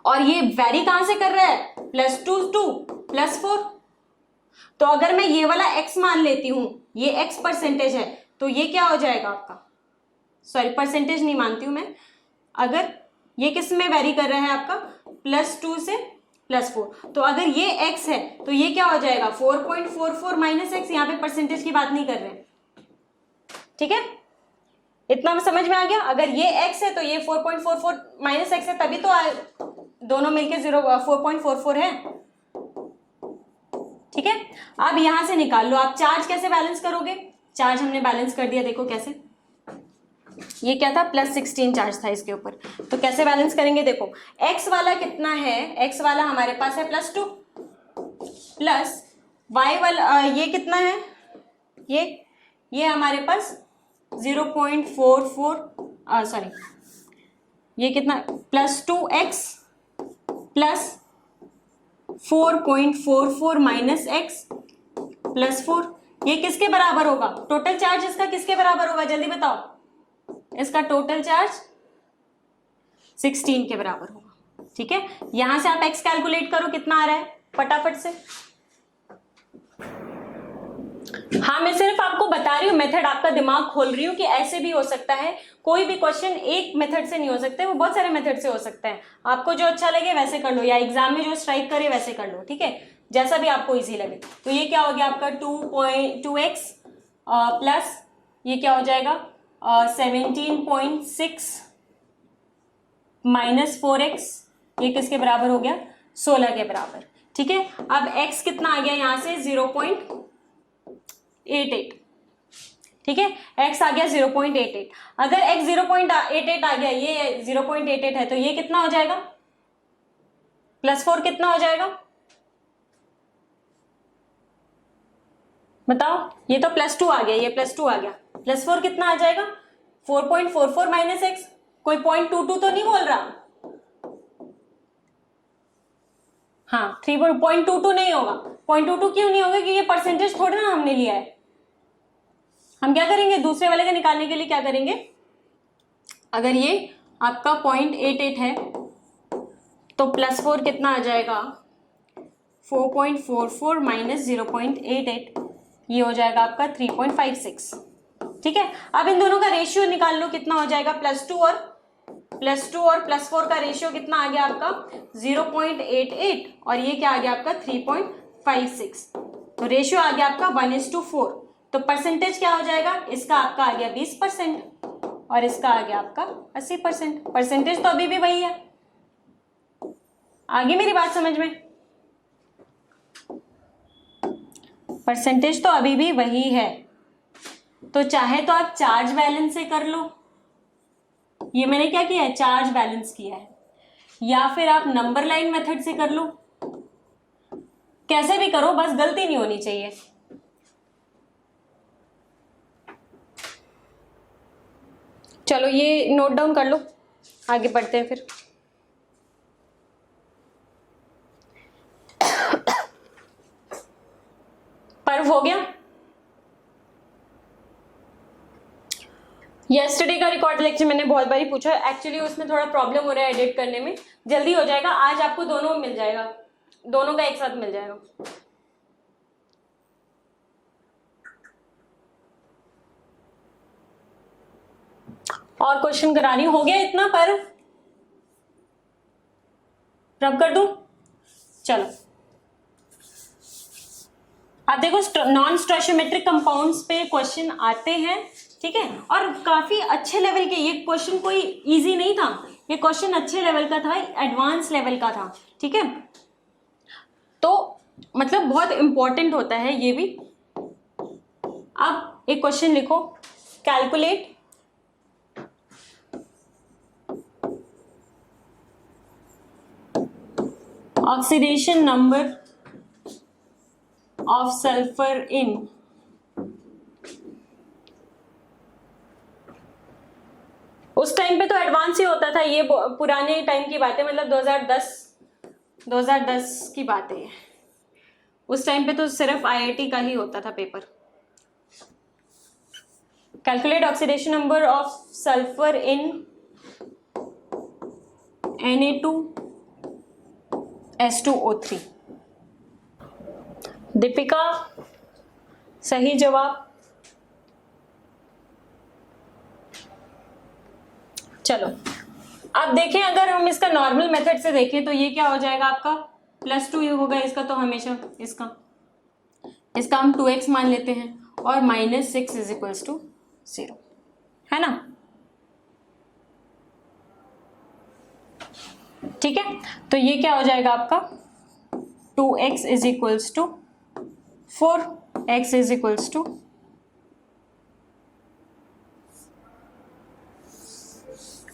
और ये वेरी कहां से कर रहा है, +2 to +4, तो अगर मैं ये वाला x मान लेती हूं, ये x परसेंटेज है, तो ये क्या हो जाएगा आपका, सॉरी परसेंटेज नहीं मानती हूं मैं, अगर ये किस में वेरी कर रहा है आपका +2 से +4, तो अगर ये x है तो ये क्या हो जाएगा 4.44 - x, यहाँ पे परसेंटेज की बात नहीं कर रहे हैं, ठीक है, इतना समझ में आ गया। अगर ये x है तो ये 4.44 - x है, तभी तो दोनों मिलके 4.44 है, ठीक है। अब यहां से निकाल लो आप चार्ज कैसे बैलेंस करोगे, चार्ज हमने बैलेंस कर दिया, देखो कैसे, ये क्या था +16 चार्ज था इसके ऊपर, तो कैसे बैलेंस करेंगे, देखो x वाला कितना है, x वाला हमारे पास है +2 प्लस y वाला ये कितना है, ये हमारे पास 0.44 सॉरी ये कितना +2x प्लस 4.44 - x +4, ये किसके बराबर होगा, टोटल चार्ज इसका किसके बराबर होगा, जल्दी बताओ, इसका टोटल चार्ज 16 के बराबर होगा, ठीक है। यहां से आप x कैलकुलेट करो कितना आ रहा है फटाफट से। हाँ मैं सिर्फ आपको बता रही हूँ, मेथड आपका दिमाग खोल रही हूँ कि ऐसे भी हो सकता है, कोई भी क्वेश्चन एक मेथड से नहीं हो सकते, वो बहुत सारे मेथड से हो सकते हैं, आपको जो अच्छा लगे वैसे कर लो, या एग्जाम में जो स्ट्राइक करे वैसे कर लो, ठीक है, जैसा भी आपको इजी लगे। तो ये क्या हो गया आपका 2x प्लस ये क्या हो जाएगा 17.6 - 4x, ये किसके बराबर हो गया 16 के बराबर, ठीक है। अब x कितना आ गया यहां से 0.88, ठीक है, x आ गया 0.88, अगर x 0.88 आ गया, ये 0.88 है, तो ये कितना हो जाएगा +4 कितना हो जाएगा बताओ, ये तो +2 आ गया, ये +2 आ गया, +4 कितना आ जाएगा 4.44 - x, कोई 0.22 तो नहीं बोल रहा, हाँ 3.22 नहीं होगा, 0.22 क्यों नहीं होगा, कि ये परसेंटेज थोड़ा ना हमने लिया है, हम क्या करेंगे दूसरे वाले का निकालने के लिए क्या करेंगे अगर ये आपका 0.88 है तो +4 कितना आ जाएगा, 4.44 माइनस 0.88, ये हो जाएगा आपका 3.56। ठीक है, अब इन दोनों का रेशियो निकाल लो, कितना हो जाएगा, +2 और +4 का रेशियो कितना आ गया आपका 0.88, और ये क्या आ गया आपका 3.56, तो रेशियो आ गया आपका 1:4। तो परसेंटेज क्या हो जाएगा, इसका आपका आ गया 20% और इसका आ गया आपका 80%। परसेंटेज तो अभी भी वही है। आगे मेरी बात समझ में, परसेंटेज तो अभी भी वही है। तो चाहे तो आप चार्ज बैलेंस से कर लो, ये मैंने क्या किया है, चार्ज बैलेंस किया है, या फिर आप नंबर लाइन मेथड से कर लो, कैसे भी करो, बस गलती नहीं होनी चाहिए। चलो ये नोट डाउन कर लो, आगे बढ़ते हैं फिर। पर्व हो गया। यस्टरडे का रिकॉर्ड लेक्चर मैंने बहुत बारी पूछा, एक्चुअली उसमें थोड़ा प्रॉब्लम हो रहा है एडिट करने में, जल्दी हो जाएगा। आज आपको दोनों मिल जाएगा, दोनों का एक साथ मिल जाएगा। और क्वेश्चन करा रही, हो गया इतना पर्व, रब कर दूं? चलो आप देखो, नॉन स्टोइचियोमेट्रिक कंपाउंड्स पे क्वेश्चन आते हैं, ठीक है, और काफी अच्छे लेवल के। ये क्वेश्चन कोई इजी नहीं था, ये क्वेश्चन अच्छे लेवल का था, एडवांस लेवल का था, ठीक है, तो मतलब बहुत इंपॉर्टेंट होता है ये भी। अब एक क्वेश्चन लिखो, calculate oxidation number of sulphur in उस टाइम पे तो एडवांस ही होता था, ये पुराने टाइम की बात है, मतलब 2010 की बात है। उस टाइम पे तो सिर्फ आईआईटी का ही होता था paper. Calculate oxidation number of sulphur in Na2S2O3। Deepika सही जवाब। चलो अब देखें, अगर हम इसका नॉर्मल मेथड से देखें तो ये क्या हो जाएगा आपका +2 होगा इसका, तो हमेशा इसका हम 2x मान लेते हैं, और -6 = 0, है ना, ठीक है। तो ये क्या हो जाएगा आपका 2x = 4, x =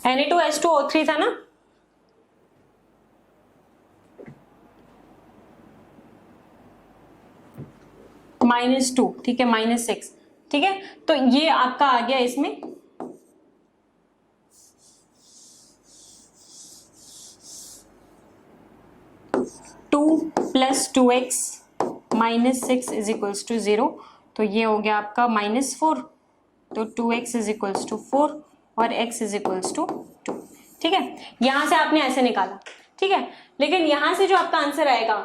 Na2S2O3 था ना, -2, ठीक है, -6, ठीक है। तो ये आपका आ गया इसमें 2 + 2x -6 = 0, तो ये हो गया आपका -4, तो 2x = 4 और x = 2, ठीक है। यहां से आपने ऐसे निकाला, ठीक है, लेकिन यहां से जो आपका आंसर आएगा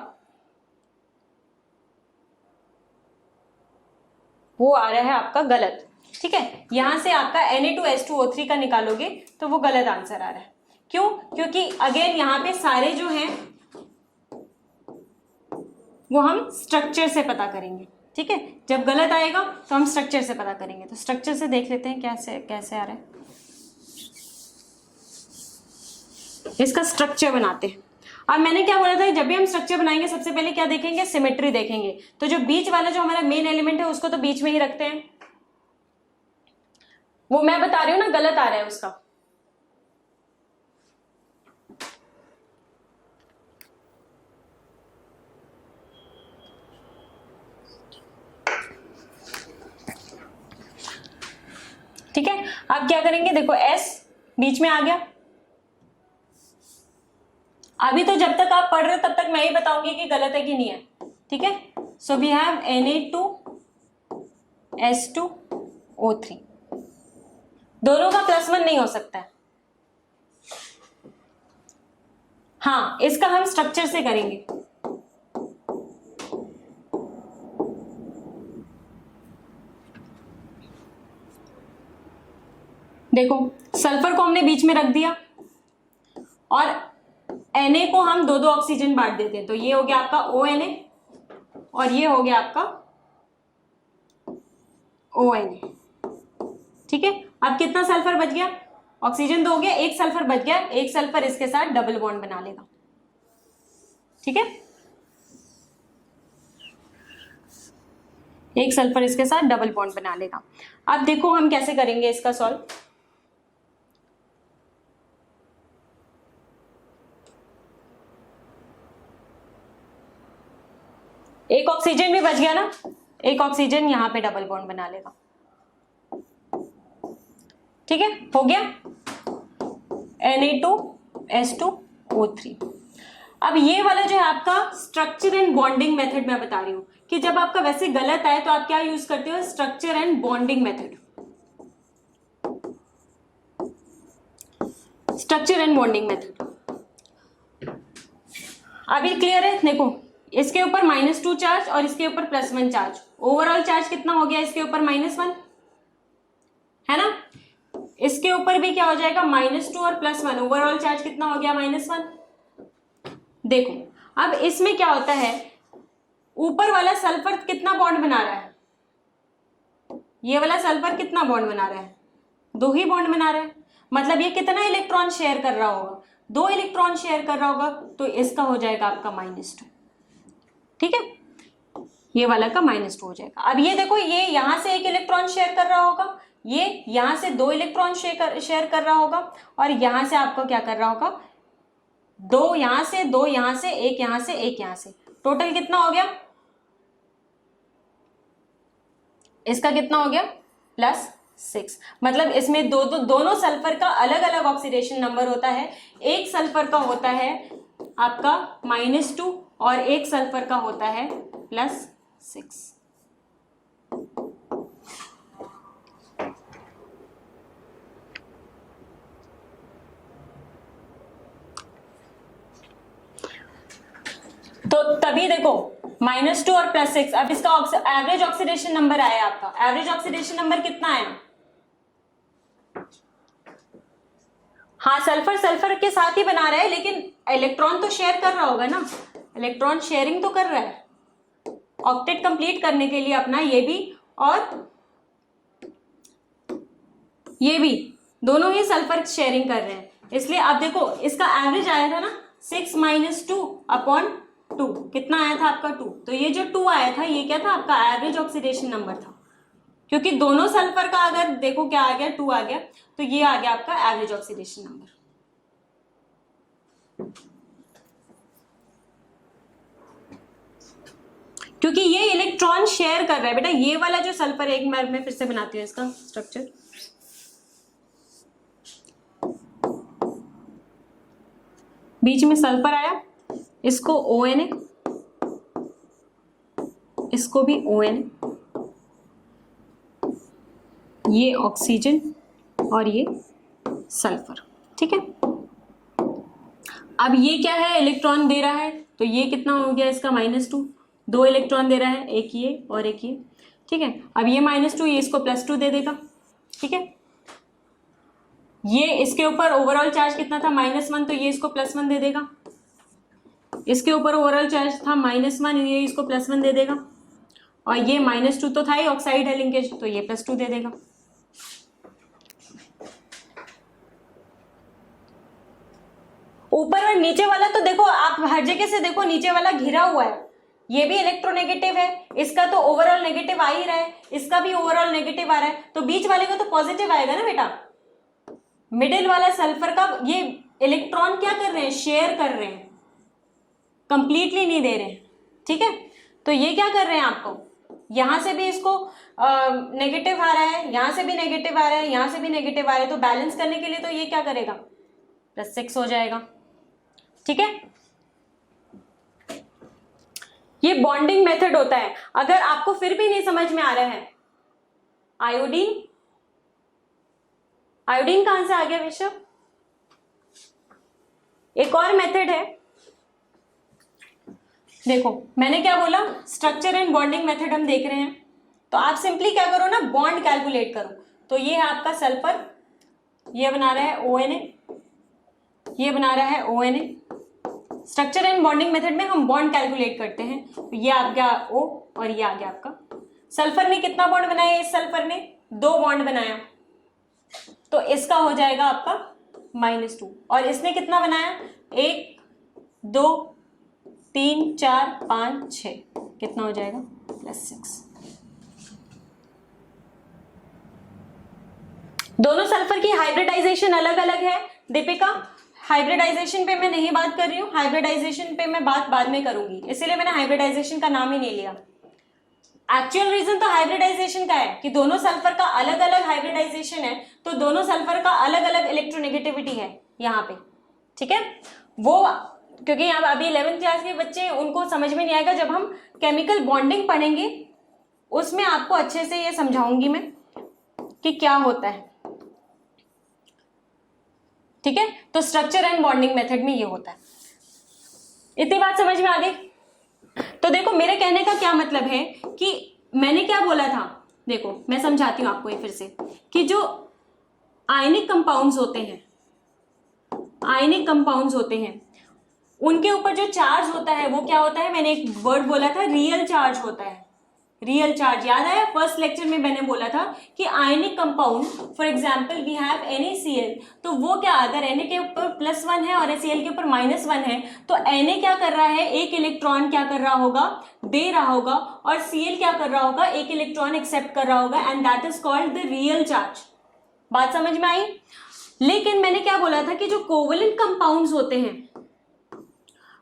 वो आ रहा है आपका गलत, ठीक है। यहां से आपका Na2S2O3 का निकालोगे तो वो गलत आंसर आ रहा है। क्यों? क्योंकि अगेन यहां पे सारे जो हैं वो हम स्ट्रक्चर से पता करेंगे, ठीक है। जब गलत आएगा तो हम स्ट्रक्चर से पता करेंगे। तो स्ट्रक्चर से देख लेते हैं कैसे आ रहा है। इसका स्ट्रक्चर बनाते हैं। अब मैंने क्या बोला था, जब भी हम स्ट्रक्चर बनाएंगे सबसे पहले क्या देखेंगे, सिमेट्री देखेंगे। तो जो बीच वाला जो हमारा मेन एलिमेंट है उसको तो बीच में ही रखते हैं। वो मैं बता रही हूं ना, गलत आ रहा है उसका। ठीक है, अब क्या करेंगे, देखो S बीच में आ गया। अभी तो जब तक आप पढ़ रहे हो तब तक मैं ही बताऊंगी कि गलत है कि नहीं है, ठीक है। सो वी हैव Na2S2O3, दोनों का +1 नहीं हो सकता है, हाँ, इसका हम स्ट्रक्चर से करेंगे। देखो, सल्फर को हमने बीच में रख दिया और Na को हम दो दो ऑक्सीजन बांट देते हैं, तो ये हो गया आपका ONA और ये हो गया आपका ONA। ठीक है, अब कितना सल्फर बच गया? ऑक्सीजन 2 हो गया, एक सल्फर बच गया, एक सल्फर इसके साथ डबल बॉन्ड बना लेगा। ठीक है, एक सल्फर इसके साथ डबल बॉन्ड बना लेगा। अब देखो हम कैसे करेंगे इसका सॉल्व। एक ऑक्सीजन भी बच गया ना, एक ऑक्सीजन यहां पे डबल बॉन्ड बना लेगा। ठीक है, हो गया Na2S2O3। अब ये वाला जो है आपका स्ट्रक्चर एंड बॉन्डिंग मेथड मैं बता रही हूं कि जब आपका वैसे गलत आए तो आप क्या यूज करते हो? Structure and bonding method. Structure and bonding method अभी क्लियर है? देखो, इसके ऊपर -2 चार्ज और इसके ऊपर +1 चार्ज, ओवरऑल चार्ज कितना हो गया? इसके ऊपर -1 है ना, इसके ऊपर भी क्या हो जाएगा? -2 और +1, ओवरऑल चार्ज कितना हो गया? -1। देखो अब इसमें क्या होता है, ऊपर वाला सल्फर कितना बॉन्ड बना रहा है? ये वाला सल्फर कितना बॉन्ड बना रहा है? 2 ही बॉन्ड बना रहा है, मतलब ये कितना इलेक्ट्रॉन शेयर कर रहा होगा? 2 इलेक्ट्रॉन शेयर कर रहा होगा, तो इसका हो जाएगा आपका -2। ठीक है, ये वाला का -2 हो जाएगा। अब ये देखो, ये यहां से 1 इलेक्ट्रॉन शेयर कर रहा होगा, ये यहां से 2 इलेक्ट्रॉन शेयर कर रहा होगा, और यहां से आपको क्या कर रहा होगा? 2 यहां से, 2 यहां से, 1 यहां से, 1 यहां से, टोटल कितना हो गया? इसका कितना हो गया? +6। मतलब इसमें दोनों सल्फर का अलग अलग ऑक्सीडेशन नंबर होता है। एक सल्फर का होता है आपका -2 और एक सल्फर का होता है +6। तो तभी देखो -2 और +6, अब इसका एवरेज ऑक्सीडेशन नंबर आया आपका। एवरेज ऑक्सीडेशन नंबर कितना आया? हाँ, सल्फर सल्फर के साथ ही बना रहा है, लेकिन इलेक्ट्रॉन तो शेयर कर रहा होगा ना, इलेक्ट्रॉन शेयरिंग तो कर रहा है ऑक्टेट कंप्लीट करने के लिए अपना, ये भी और ये भी, दोनों ही सल्फर शेयरिंग कर रहे हैं। इसलिए आप देखो, इसका एवरेज आया था ना 6 - 2/2, कितना आया था आपका? 2। तो ये जो 2 आया था, ये क्या था? आपका एवरेज ऑक्सीडेशन नंबर था, क्योंकि दोनों सल्फर का अगर देखो क्या आ गया? 2 आ गया, तो ये आ गया आपका एवरेज ऑक्सीडेशन नंबर। क्योंकि ये इलेक्ट्रॉन शेयर कर रहा है बेटा, ये वाला जो सल्फर, एक बार मैं फिर से बनाती हूँ इसका स्ट्रक्चर। बीच में सल्फर आया, इसको ONA, इसको भी ONA, ये ऑक्सीजन और ये सल्फर। ठीक है, अब ये क्या है? इलेक्ट्रॉन दे रहा है, तो ये कितना हो गया इसका? -2, 2 इलेक्ट्रॉन दे रहा है, एक ये और एक ये। ठीक है, अब ये -2, ये इसको +2 दे देगा। ठीक है, ये इसके ऊपर ओवरऑल चार्ज कितना था? -1, तो ये इसको +1 दे देगा। इसके ऊपर ओवरऑल चार्ज था -1, ये इसको +1 दे देगा, और ये -2 तो था ही, ऑक्साइड है लिंकेज, तो ये +2 दे देगा। ऊपर और नीचे वाला तो देखो, आप हर जगह से देखो, नीचे वाला घिरा हुआ है, ये भी इलेक्ट्रोनेगेटिव है, इसका तो ओवरऑल नेगेटिव आ ही रहा है, इसका भी ओवरऑल नेगेटिव आ रहा है, तो बीच वाले का तो पॉजिटिव आएगा ना बेटा। मिडिल वाला सल्फर का ये इलेक्ट्रॉन क्या कर रहे हैं? शेयर कर रहे हैं, कंप्लीटली नहीं दे रहे हैं। ठीक है, तो ये क्या कर रहे हैं? आपको यहां से भी इसको नेगेटिव आ रहा है, यहां से भी नेगेटिव आ रहा है, यहां से भी नेगेटिव आ रहा है, तो बैलेंस करने के लिए तो ये क्या करेगा? +6 हो जाएगा। ठीक है, ये बॉन्डिंग मेथड होता है। अगर आपको फिर भी नहीं समझ में आ रहा है, आयोडीन, आयोडीन कहां से आ गया विश्व? एक और मेथड है, देखो मैंने क्या बोला, स्ट्रक्चर एंड बॉन्डिंग मेथड हम देख रहे हैं। तो आप सिंपली क्या करो ना, बॉन्ड कैलकुलेट करो। तो ये है आपका सल्फर, ये बना रहा है ONA, ये बना रहा है ONA। Structure and bonding method में हम बॉन्ड कैलकुलेट करते हैं। तो ये आ गया O और ये आ गया आपका। सल्फर ने कितना बॉन्ड बनाया, इस सल्फर ने 2 बॉन्ड बनाया, तो इसका हो जाएगा आपका -2। और इसने कितना बनाया, 1 2 3 4 5 6, कितना हो जाएगा +6। दोनों सल्फर की हाइब्रिडाइजेशन अलग अलग है दीपिका। हाइब्रिडाइजेशन पे मैं नहीं बात कर रही हूँ, हाइब्रिडाइजेशन पे मैं बात बाद में करूंगी, इसीलिए मैंने हाइब्रिडाइजेशन का नाम ही नहीं लिया। एक्चुअल रीजन तो हाइब्रिडाइजेशन का है कि दोनों सल्फर का अलग अलग हाइब्रिडाइजेशन है, तो दोनों सल्फर का अलग अलग इलेक्ट्रोनेगेटिविटी है यहाँ पे, ठीक है। वो क्योंकि यहाँ अभी 11th क्लास के बच्चे, उनको समझ में नहीं आएगा, जब हम केमिकल बॉन्डिंग पढ़ेंगे उसमें आपको अच्छे से ये समझाऊंगी मैं कि क्या होता है, ठीक है। तो स्ट्रक्चर एंड बॉन्डिंग मेथड में ये होता है। इतनी बात समझ में आ गई। तो देखो मेरे कहने का क्या मतलब है कि मैंने क्या बोला था, देखो मैं समझाती हूं आपको ये फिर से, कि जो आयनिक कंपाउंड्स होते हैं उनके ऊपर जो चार्ज होता है वो क्या होता है, मैंने एक वर्ड बोला था, रियल चार्ज होता है। रियल चार्ज याद आया, फर्स्ट लेक्चर में मैंने बोला था कि आयनिक compound, for example we have NaCl, तो वो क्या, अगर Na के ऊपर +1 है और Cl के ऊपर -1 है, तो Na क्या कर रहा है, एक इलेक्ट्रॉन क्या कर रहा होगा, दे रहा होगा, और Cl क्या कर रहा होगा, एक इलेक्ट्रॉन एक्सेप्ट कर रहा होगा, and that is called the real charge. बात समझ में आई। लेकिन मैंने क्या बोला था कि जो कोवेलेंट कंपाउंड्स होते हैं,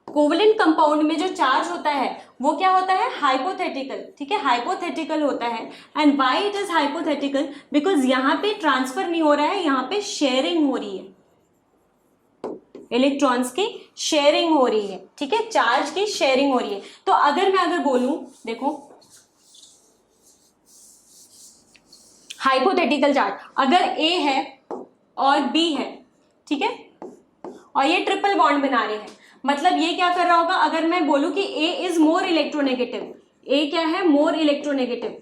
कोवेलेंट कंपाउंड में जो चार्ज होता है वो क्या होता है, हाइपोथेटिकल, ठीक है, हाइपोथेटिकल होता है। And why it is hypothetical, because यहाँ पे ट्रांसफर नहीं हो रहा है, यहाँ पे शेयरिंग हो रही है, इलेक्ट्रॉन्स की शेयरिंग हो रही है, ठीक है, चार्ज की शेयरिंग हो रही है। तो अगर बोलूं, देखो हाइपोथेटिकल चार्ज, अगर A है और B है, ठीक है, और ये ट्रिपल बॉन्ड बना रहे हैं, मतलब ये क्या कर रहा होगा, अगर मैं बोलूं कि A is more electronegative, A क्या है, मोर इलेक्ट्रोनेगेटिव।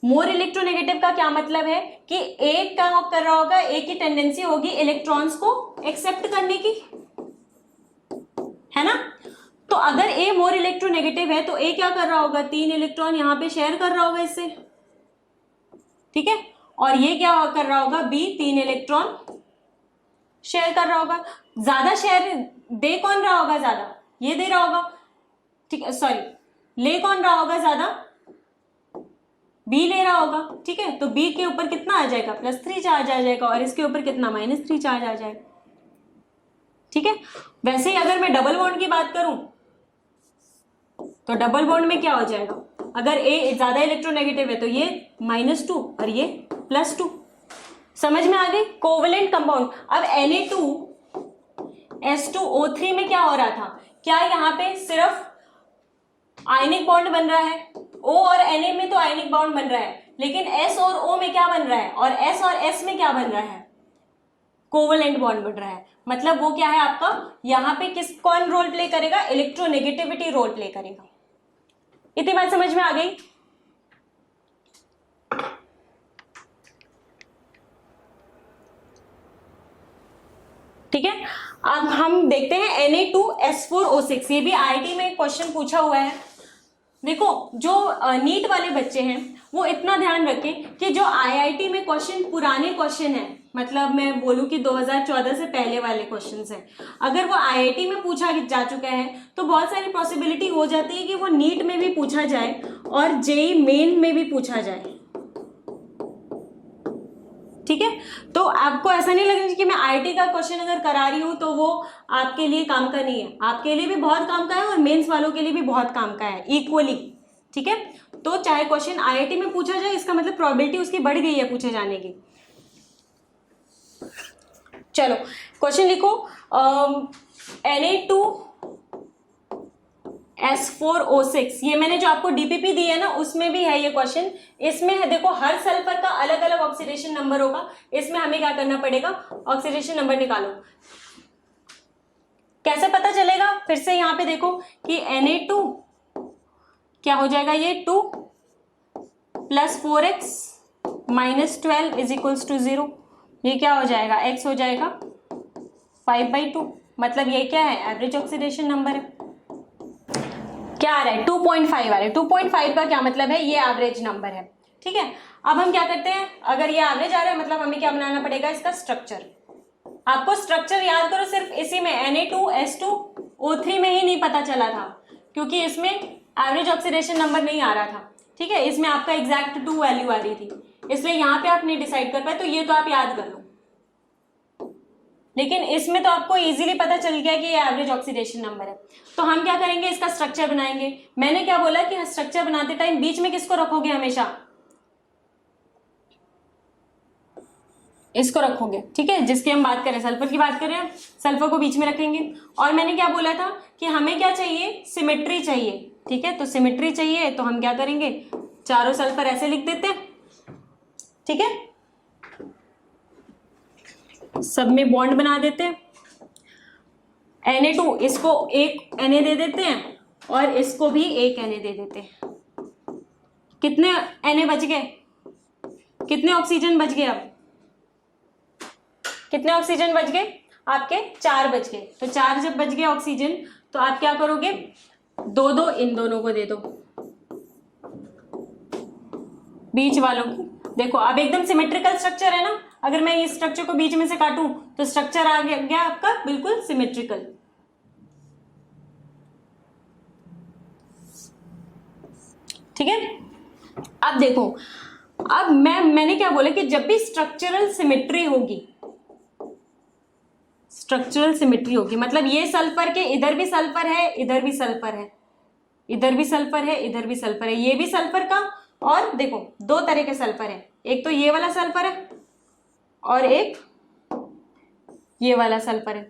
मोर इलेक्ट्रोनेगेटिव का क्या मतलब है कि A क्या कर रहा होगा, A की टेंडेंसी होगी इलेक्ट्रॉन्स को एक्सेप्ट करने की, है ना। तो अगर A मोर इलेक्ट्रोनेगेटिव है तो A क्या कर रहा होगा, 3 इलेक्ट्रॉन यहां पे शेयर कर रहा होगा इससे, ठीक है, और ये क्या कर रहा होगा, B 3 इलेक्ट्रॉन शेयर कर रहा होगा। ज्यादा शेयर दे कौन रहा होगा, ज्यादा ये दे रहा होगा, ठीक है, सॉरी, ले कौन रहा होगा ज्यादा, B ले रहा होगा, ठीक है। तो B के ऊपर कितना आ जाएगा, +3 चार्ज आ जाएगा, और इसके ऊपर कितना, -3 चार्ज आ जाएगा, ठीक है। वैसे ही अगर मैं डबल बॉन्ड की बात करूं तो डबल बॉन्ड में क्या हो जाएगा, अगर A ज्यादा इलेक्ट्रोनेगेटिव है तो ये -2 और ये +2, समझ में आ गई। Covalent compound. अब Na2S2O3 में क्या हो रहा था, क्या यहाँ पे सिर्फ आयनिक बॉन्ड बन रहा है, O और Na में तो आयनिक बॉन्ड बन रहा है, लेकिन S और O में क्या बन रहा है, और S और S में क्या बन रहा है, कोवेलेंट बॉन्ड बन रहा है। मतलब वो क्या है आपका, यहाँ पे कौन रोल प्ले करेगा, इलेक्ट्रोनेगेटिविटी रोल प्ले करेगा। इतनी बात समझ में आ गई। ठीक है, अब हम देखते हैं Na2S4O6, ये भी IIT में एक क्वेश्चन पूछा हुआ है। देखो जो नीट वाले बच्चे हैं वो इतना ध्यान रखें कि जो IIT में क्वेश्चन पुराने क्वेश्चन है, मतलब मैं बोलूं कि 2014 से पहले वाले क्वेश्चंस हैं, अगर वो IIT में पूछा जा चुका है तो बहुत सारी पॉसिबिलिटी हो जाती है कि वो नीट में भी पूछा जाए और जेईई मेन में भी पूछा जाए। ठीक है, तो आपको ऐसा नहीं लगेगा कि मैं IIT का क्वेश्चन अगर करा रही हूं तो वो आपके लिए काम का नहीं है, आपके लिए भी बहुत काम का है और मेंस वालों के लिए भी बहुत काम का है इक्वली। ठीक है, तो चाहे क्वेश्चन IIT में पूछा जाए, इसका मतलब प्रोबेबिलिटी उसकी बढ़ गई है पूछे जाने की। चलो क्वेश्चन लिखो, Na2S4O6, ये मैंने जो आपको डीपीपी दी है ना उसमें भी है ये क्वेश्चन। इसमें है देखो हर सल्फर का अलग अलग ऑक्सीडेशन नंबर होगा, इसमें हमें क्या करना पड़ेगा, ऑक्सीडेशन नंबर निकालो। कैसे पता चलेगा? फिर से यहाँ पे देखो कि Na2 क्या हो जाएगा, ये 2 plus 4x minus 12 is equals to 0। ये क्या हो जाएगा, x हो जाएगा 5/2। मतलब ये क्या है, एवरेज ऑक्सीडेशन नंबर है। क्या आ रहा है, 2.5 आ रहा है। 2.5 का क्या मतलब है, ये एवरेज नंबर है। ठीक है, अब हम क्या करते हैं, अगर ये एवरेज आ रहा है मतलब हमें क्या बनाना पड़ेगा, इसका स्ट्रक्चर। आपको स्ट्रक्चर याद करो, सिर्फ इसी में Na2S2O3 में ही नहीं पता चला था, क्योंकि इसमें एवरेज ऑक्सीडेशन नंबर नहीं आ रहा था। ठीक है, इसमें आपका एग्जैक्ट 2 वैल्यू आ रही थी, इसलिए यहाँ पे आप नहीं डिसाइड कर पाए, तो ये तो आप याद कर लो। लेकिन इसमें तो आपको इजीली पता चल गया कि ये एवरेज ऑक्सीडेशन नंबर है। तो हम क्या करेंगे, इसका स्ट्रक्चर बनाएंगे। मैंने क्या बोला कि स्ट्रक्चर बनाते टाइम बीच में किसको रखोगे, हमेशा इसको रखोगे। ठीक है, जिसकी हम बात करें, सल्फर की बात करें, सल्फर को बीच में रखेंगे। और मैंने क्या बोला था कि हमें क्या चाहिए, सिमेट्री चाहिए। ठीक है, तो सिमेट्री चाहिए तो हम क्या करेंगे, चारों सल्फर ऐसे लिख देते हैं। ठीक है, सब में बॉन्ड बना देते हैं। Na2 इसको एक Na दे देते हैं और इसको भी एक Na दे देते हैं। कितने Na बच गए, कितने ऑक्सीजन बच गए, अब कितने ऑक्सीजन बच गए आपके, 4 बच गए। तो 4 जब बच गए ऑक्सीजन, तो आप क्या करोगे, 2-2 इन दोनों को दे दो, बीच वालों को। देखो अब एकदम सिमेट्रिकल स्ट्रक्चर है ना, अगर मैं इस स्ट्रक्चर को बीच में से काटूं तो स्ट्रक्चर आ गया आपका बिल्कुल सिमेट्रिकल। ठीक है, अब देखो, अब मैंने क्या बोला कि जब भी स्ट्रक्चरल सिमेट्री होगी, स्ट्रक्चरल सिमेट्री होगी मतलब ये सल्फर के इधर भी सल्फर है, इधर भी सल्फर है, इधर भी सल्फर है, इधर भी सल्फर है, ये भी सल्फर का। और देखो 2 तरह के सल्फर है, एक तो ये वाला सल्फर है और एक ये वाला सल्फर है।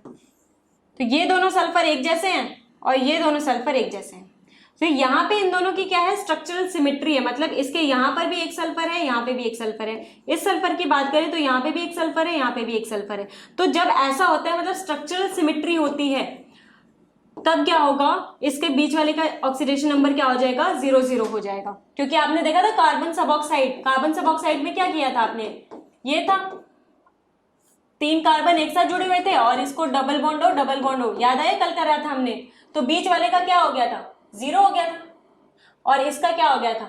तो ये दोनों सल्फर एक जैसे हैं और ये दोनों सल्फर एक जैसे हैं। तो यहाँ पे इन दोनों की क्या है, स्ट्रक्चरल सिमेट्री है। मतलब इसके यहाँ पर भी एक सल्फर है, यहाँ पे भी एक सल्फर है। इस सल्फर की बात करें तो यहाँ पे भी एक सल्फर है, यहाँ पे भी एक सल्फर है। तो जब ऐसा होता है मतलब स्ट्रक्चरल सिमेट्री होती है, तब क्या होगा, इसके बीच वाले का ऑक्सीडेशन नंबर क्या हो जाएगा, 0-0 हो जाएगा। क्योंकि आपने देखा था कार्बन सब ऑक्साइड में क्या किया था आपने, ये था 3 कार्बन एक साथ जुड़े हुए थे और इसको डबल बॉन्ड हो, याद आया कल करा था हमने। तो बीच वाले का क्या हो गया था, 0 हो गया था, और इसका क्या हो गया था,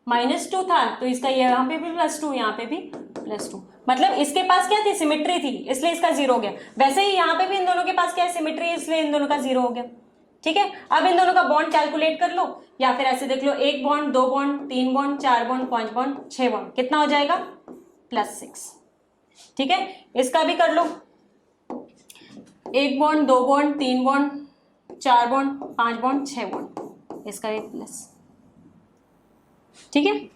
-2 था, तो इसका यहाँ पे भी +2, यहाँ पे भी +2। मतलब इसके पास क्या थी, सिमेट्री थी, इसलिए इसका 0 हो गया। वैसे ही यहाँ पे भी इन दोनों के पास क्या है, सिमेट्री, इसलिए इन दोनों का 0 हो गया। ठीक है, अब इन दोनों का बॉन्ड कैलकुलेट कर लो, या फिर ऐसे देख लो, 1 bond, 2 bond, 3 bond, 4 bond, 5 bond, 6 bond, कितना हो जाएगा, +6। ठीक है, इसका भी कर लो, 1 bond, 2 bond, 3 bond, 4 bond, 5 bond, 6 bond, इसका एक प्लस। ठीक है,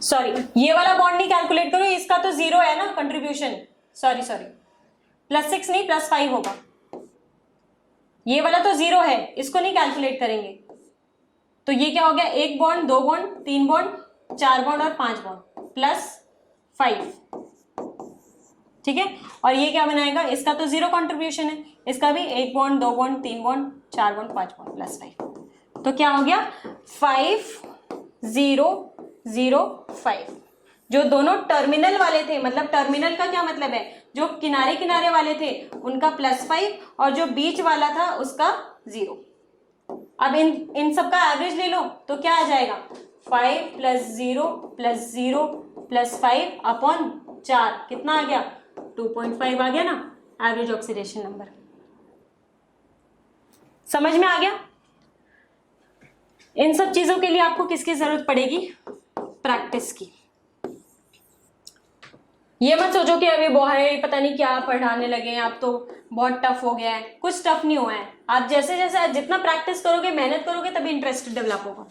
सॉरी ये वाला बॉन्ड नहीं कैलकुलेट करो, इसका तो 0 है ना कंट्रीब्यूशन, सॉरी +6 नहीं +5 होगा। ये वाला तो 0 है, इसको नहीं कैलकुलेट करेंगे। तो ये क्या हो गया, 1 बॉन्ड, 2 बॉन्ड, 3 बॉन्ड, 4 बॉन्ड और 5 बॉन्ड, +5। ठीक है, और ये क्या बनाएगा, इसका तो 0 कंट्रीब्यूशन है, इसका भी 1 bond, 2 bond, 3 bond, 4 bond, 5 bond, +5। तो क्या हो गया, 5 0 0 5। जो दोनों टर्मिनल वाले थे, मतलब टर्मिनल का क्या मतलब है, जो किनारे किनारे वाले थे उनका +5 और जो बीच वाला था उसका 0। अब इन सब का एवरेज ले लो तो क्या आ जाएगा, 5 + 0 + 0 + 5 अपॉन 4, कितना आ गया, 2.5 आ गया ना एवरेज ऑक्सीडेशन नंबर। समझ में आ गया। इन सब चीजों के लिए आपको किसकी जरूरत पड़ेगी, प्रैक्टिस की। ये मत सोचो कि अभी वो है पता नहीं क्या पढ़ाने लगे हैं, आप तो बहुत टफ हो गया है, कुछ टफ नहीं हुआ है। आप जैसे जैसे जितना प्रैक्टिस करोगे, मेहनत करोगे, तभी इंटरेस्ट डेवलप होगा।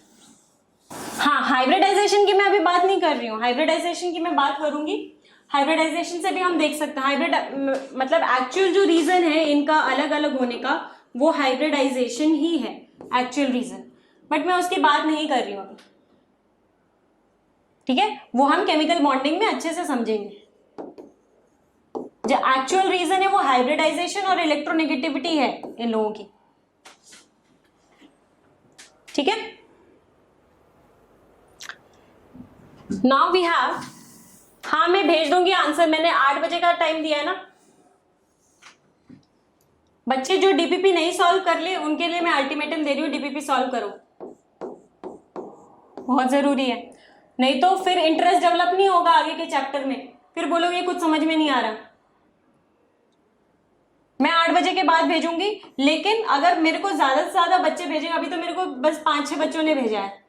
हाँ, हाइब्रिडाइजेशन की मैं अभी बात नहीं कर रही हूँ, हाइब्रिडाइजेशन की मैं बात करूंगी। हाइब्रिडाइजेशन से भी हम देख सकते हैं, हाइब्रिड मतलब एक्चुअल जो रीजन है इनका अलग अलग होने का, वो हाइब्रिडाइजेशन ही है एक्चुअल रीजन, बट मैं उसकी बात नहीं कर रही हूँ अभी। ठीक है, वो हम केमिकल बॉन्डिंग में अच्छे से समझेंगे। जो एक्चुअल रीजन है वो हाइब्रिडाइजेशन और इलेक्ट्रोनेगेटिविटी है इन लोगों की। ठीक है, नाउ वी हैव, हाँ मैं भेज दूंगी आंसर, मैंने 8 बजे का टाइम दिया है ना। बच्चे जो डीपीपी नहीं सॉल्व कर ले उनके लिए मैं अल्टीमेटम दे रही हूँ, डीपीपी सॉल्व करो, बहुत जरूरी है, नहीं तो फिर इंटरेस्ट डेवलप नहीं होगा आगे के चैप्टर में, फिर बोलोगे कुछ समझ में नहीं आ रहा। मैं 8 बजे के बाद भेजूंगी, लेकिन अगर मेरे को ज्यादा से ज्यादा बच्चे भेजेंगे, अभी तो मेरे को बस 5-6 बच्चों ने भेजा है।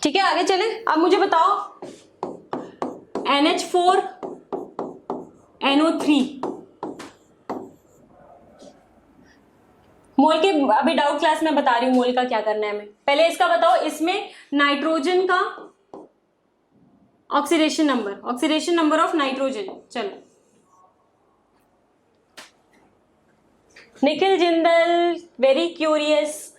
ठीक है, आगे चले। अब मुझे बताओ NH4NO3 मोल के, अभी डाउट क्लास में बता रही हूँ मोल का क्या करना है हमें। पहले इसका बताओ, इसमें नाइट्रोजन का ऑक्सीडेशन नंबर ऑफ नाइट्रोजन। चलो Nikhil Jindal very curious,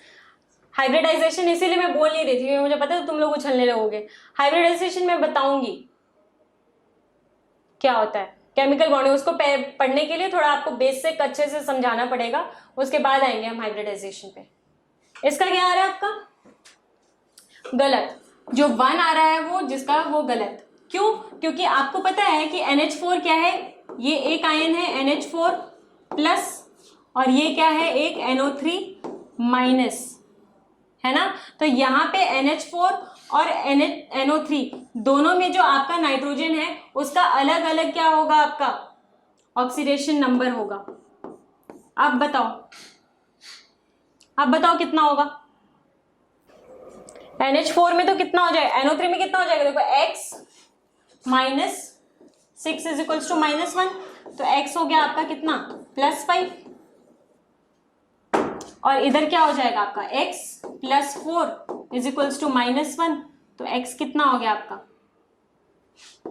hybridization इसीलिए मैं बोल नहीं रही थी, मुझे पता है तुम लोग उछलने लगोगे। हाइब्रिडाइजेशन में बताऊंगी क्या होता है, केमिकल बॉन्डिंग, उसको पढ़ने के लिए थोड़ा आपको बेसिक अच्छे से समझाना पड़ेगा, उसके बाद आएंगे हम हाइब्रिडाइजेशन पे। इसका क्या आ रहा है आपका? गलत, जो 1 आ रहा है वो जिसका, वो गलत। क्यों? क्योंकि आपको पता है कि NH4 क्या है, ये एक आयन है NH4 प्लस, और ये क्या है, एक NO3 माइनस, है ना। तो यहाँ पे NH4 और NO3 दोनों में जो आपका नाइट्रोजन है उसका अलग अलग क्या होगा, आपका ऑक्सीडेशन नंबर होगा। अब बताओ कितना होगा? NH4 में तो कितना हो जाएगा, NO3 में कितना हो जाएगा, देखो x minus 6 is equals to -1, तो x हो गया आपका कितना, +5, और इधर क्या हो जाएगा आपका x +4 इज इक्वल्स टू -1, तो x कितना हो गया आपका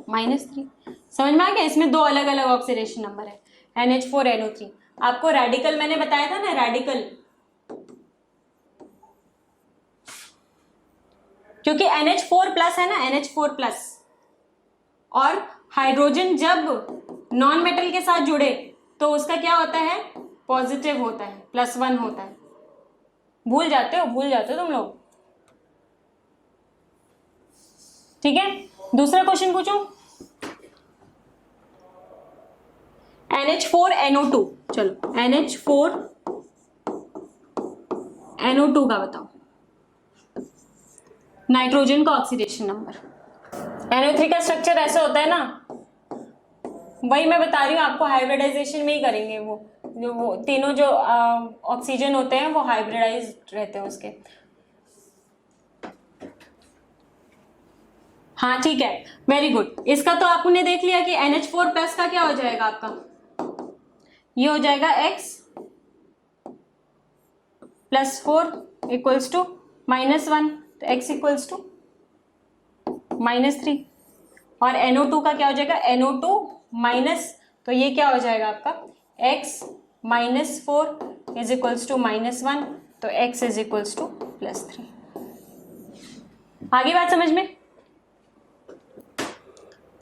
-3। समझ में आ गया? इसमें दो अलग अलग ऑक्सीडेशन नंबर है, NH4 NO3। आपको रेडिकल मैंने बताया था ना, रेडिकल, क्योंकि NH4 प्लस है ना, NH4 प्लस, और हाइड्रोजन जब नॉन मेटल के साथ जुड़े तो उसका क्या होता है, पॉजिटिव होता है, +1 होता है। भूल जाते हो तुम लोग। ठीक है, दूसरा क्वेश्चन पूछो। NH4NO2, चलो NH4NO2 का बताओ नाइट्रोजन का ऑक्सीडेशन नंबर। NO3 का स्ट्रक्चर ऐसे होता है ना, वही मैं बता रही हूँ आपको, हाइब्रिडाइजेशन में ही करेंगे वो तीनों जो ऑक्सीजन होते हैं वो हाइब्रिडाइज्ड रहते हैं उसके। हाँ ठीक है, वेरी गुड। इसका तो आपने देख लिया कि NH4 प्लस का क्या हो जाएगा आपका, ये हो जाएगा x +4 इक्वल्स टू -1, तो x इक्वल्स टू -3, और NO2 का क्या हो जाएगा, NO2 माइनस, तो ये क्या हो जाएगा आपका x -4 इज इक्वल्स टू -1, तो x इज इक्वल्स टू +3। आगे बात समझ में?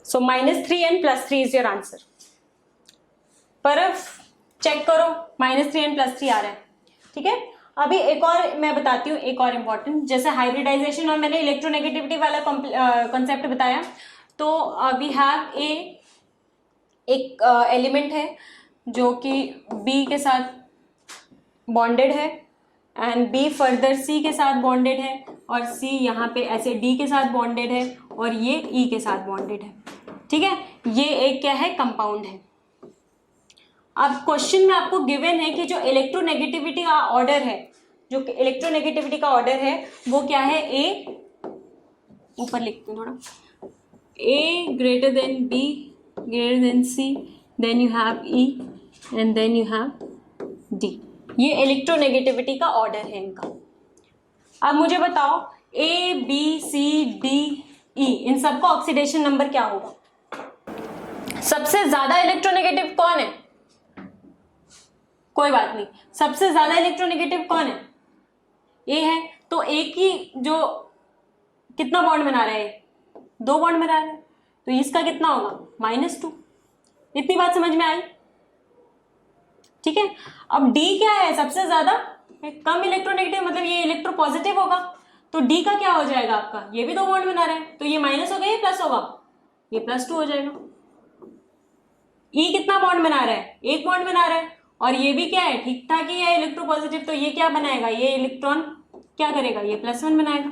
सो -3 एंड +3 इज योर आंसर। पर चेक करो, -3 एंड +3 आ रहा है। ठीक है, अभी एक और मैं बताती हूँ, एक और इम्पॉर्टेंट, जैसे हाइब्रिडाइजेशन और मैंने इलेक्ट्रोनेगेटिविटी वाला कॉन्सेप्ट बताया, तो वी हैव एक एलिमेंट है जो कि B के साथ बॉन्डेड है, एंड B फर्दर C के साथ बॉन्डेड है, और C यहाँ पे ऐसे D के साथ बॉन्डेड है, और ये E के साथ बॉन्डेड है। ठीक है, ये एक क्या है, कंपाउंड है। अब क्वेश्चन में आपको गिवन है कि जो इलेक्ट्रोनेगेटिविटी का ऑर्डर है, वो क्या है, A, ऊपर लिखते हैं थोड़ा, A greater than B greater than C, then you have E and then you have D। ये इलेक्ट्रोनेगेटिविटी का ऑर्डर है इनका। अब मुझे बताओ A, B, C, D, E, इन सबका ऑक्सीडेशन नंबर क्या होगा? सबसे ज्यादा इलेक्ट्रोनेगेटिव कौन है? कोई बात नहीं, सबसे ज्यादा इलेक्ट्रोनेगेटिव कौन है? ए है, तो ए की जो कितना बॉन्ड बना रहा है, 2 बॉन्ड बना रहा है, तो इसका कितना होगा -2। इतनी बात समझ में आई? ठीक है। अब डी क्या है, सबसे ज्यादा कम इलेक्ट्रोनेगेटिव, मतलब ये इलेक्ट्रोपॉजिटिव होगा, तो डी का क्या हो जाएगा आपका, ये भी 2 बॉन्ड बना रहा है, तो ये माइनस होगा ये प्लस होगा, ये +2 हो जाएगा। ई कितना बॉन्ड बना रहा है, 1 बॉन्ड बना रहा है, और ये भी क्या है, ठीक ठाक ही है इलेक्ट्रोपॉजिटिव, तो ये क्या बनाएगा, ये इलेक्ट्रॉन क्या करेगा, ये +1 बनाएगा।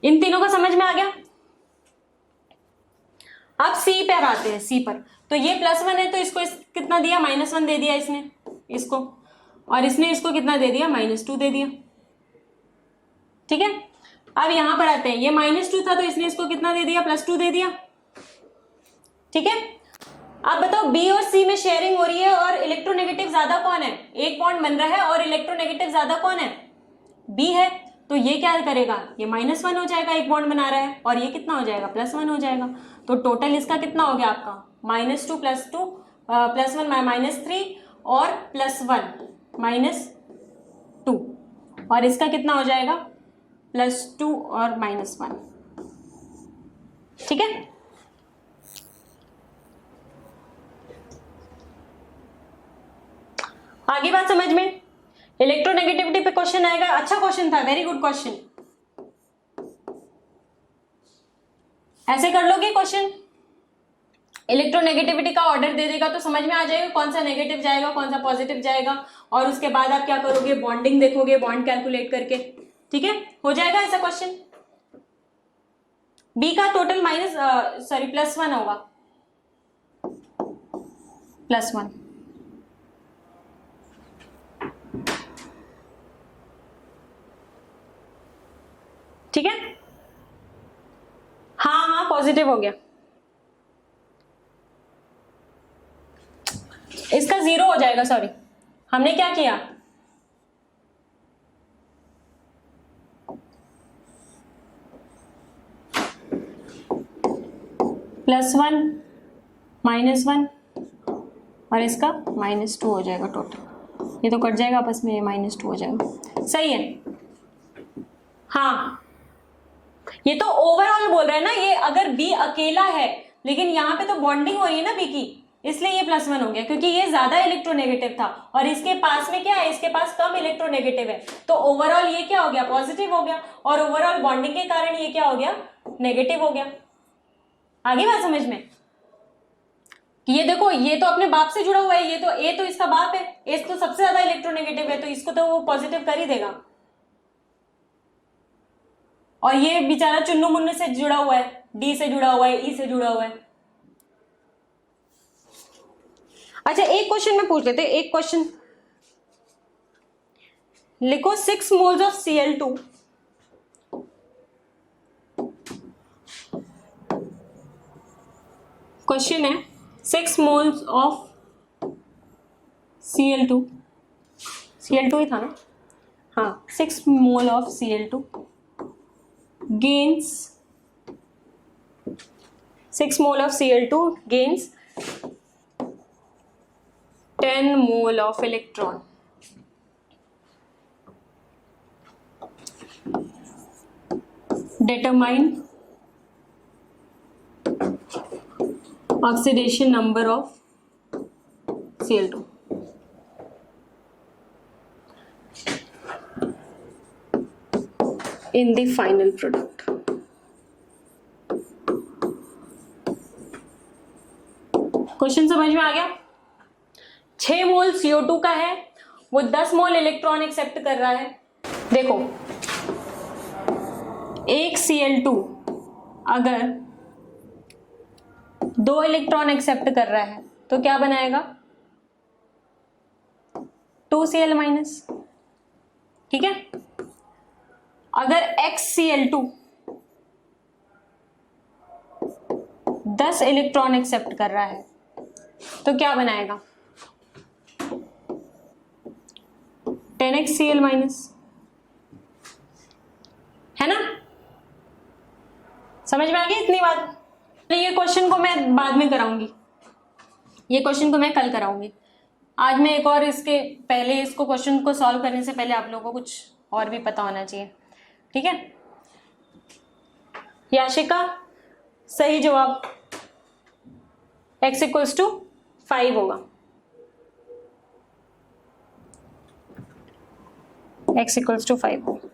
इन तीनों का समझ में आ गया? अब सी पर आते हैं, सी पर, तो ये +1 है, तो इसको कितना दिया, -1 दे दिया इसने इसको, और इसने इसको कितना दे दिया, -2 दे दिया। ठीक है। अब यहां पर आते हैं, ये -2 था, तो इसने इसको कितना दे दिया, +2 दे दिया। ठीक है। अब बताओ बी और सी में शेयरिंग हो रही है, और इलेक्ट्रोनेगेटिव ज्यादा कौन है, 1 बॉन्ड बन रहा है, और इलेक्ट्रोनेगेटिव ज्यादा कौन है, बी है, तो ये क्या करेगा, ये -1 हो जाएगा, 1 बॉन्ड बना रहा है, और ये कितना हो जाएगा, +1 हो जाएगा। तो टोटल इसका कितना हो गया आपका, -2 +2 +1 -3 और +1 -2, और इसका कितना हो जाएगा, +2 और -1। ठीक है। आगे बात समझ में? इलेक्ट्रोनेगेटिविटी पे क्वेश्चन आएगा, अच्छा क्वेश्चन था, वेरी गुड क्वेश्चन। ऐसे कर लोगे क्वेश्चन, इलेक्ट्रोनेगेटिविटी का ऑर्डर दे देगा तो समझ में आ जाएगा कौन सा नेगेटिव जाएगा, कौन सा पॉजिटिव जाएगा, और उसके बाद आप क्या करोगे, बॉन्डिंग देखोगे, बॉन्ड कैलकुलेट करके। ठीक है, हो जाएगा ऐसा क्वेश्चन। बी का टोटल +1 होगा, +1। ठीक है, हाँ पॉजिटिव हो गया, इसका 0 हो जाएगा। सॉरी, हमने क्या किया, +1 -1 और इसका -2 हो जाएगा टोटल, ये तो कट जाएगा आपस में, ये -2 हो जाएगा। सही है। हाँ, ये तो ओवरऑल बोल रहा है ना, ये अगर बी अकेला है, लेकिन यहाँ पे तो बॉन्डिंग हो रही है ना बी की, इसलिए ये +1 हो गया, क्योंकि ये ज्यादा इलेक्ट्रोनेगेटिव था और इसके पास में क्या है, इसके पास कम इलेक्ट्रोनेगेटिव है, तो ओवरऑल ये क्या हो गया, पॉजिटिव हो गया, और ओवरऑल बॉन्डिंग के कारण ये क्या हो गया, नेगेटिव हो गया। आगे बात समझ में? ये देखो, ये तो अपने बाप से जुड़ा हुआ है, ये तो ए तो इसका बाप है, ए तो सबसे ज्यादा इलेक्ट्रोनेगेटिव है, तो इसको तो वो पॉजिटिव कर ही देगा, और ये बेचारा चुन्नू मुन्नू से जुड़ा हुआ है, डी से जुड़ा हुआ है, ई से जुड़ा हुआ है। अच्छा, एक क्वेश्चन में पूछ लेते, एक क्वेश्चन लिखो, 6 मोल्स ऑफ Cl2 क्वेश्चन है, 6 मोल्स ऑफ Cl2 ही था ना, हाँ, 6 mole of Cl2 gains 6 mole of Cl2 gains 10 mole of electron. Determine oxidation number of Cl2. In the final product. Question समझ में आ गया? 6 मोल CO2 का है, वो 10 मोल इलेक्ट्रॉन एक्सेप्ट कर रहा है। देखो, एक Cl2 अगर 2 इलेक्ट्रॉन एक्सेप्ट कर रहा है तो क्या बनाएगा, 2Cl-। ठीक है, अगर XCl2 10 इलेक्ट्रॉन एक्सेप्ट कर रहा है तो क्या बनाएगा, 10XCl-। है ना, समझ में आ गई इतनी बात? ये क्वेश्चन को मैं बाद में कराऊंगी, ये क्वेश्चन को मैं कल कराऊंगी। आज मैं एक और इसके पहले इसको क्वेश्चन को सॉल्व करने से पहले आप लोगों को कुछ और भी पता होना चाहिए, ठीक है। याशिका सही जवाब x इक्वल्स टू 5 होगा, x इक्वल्स टू 5 होगा।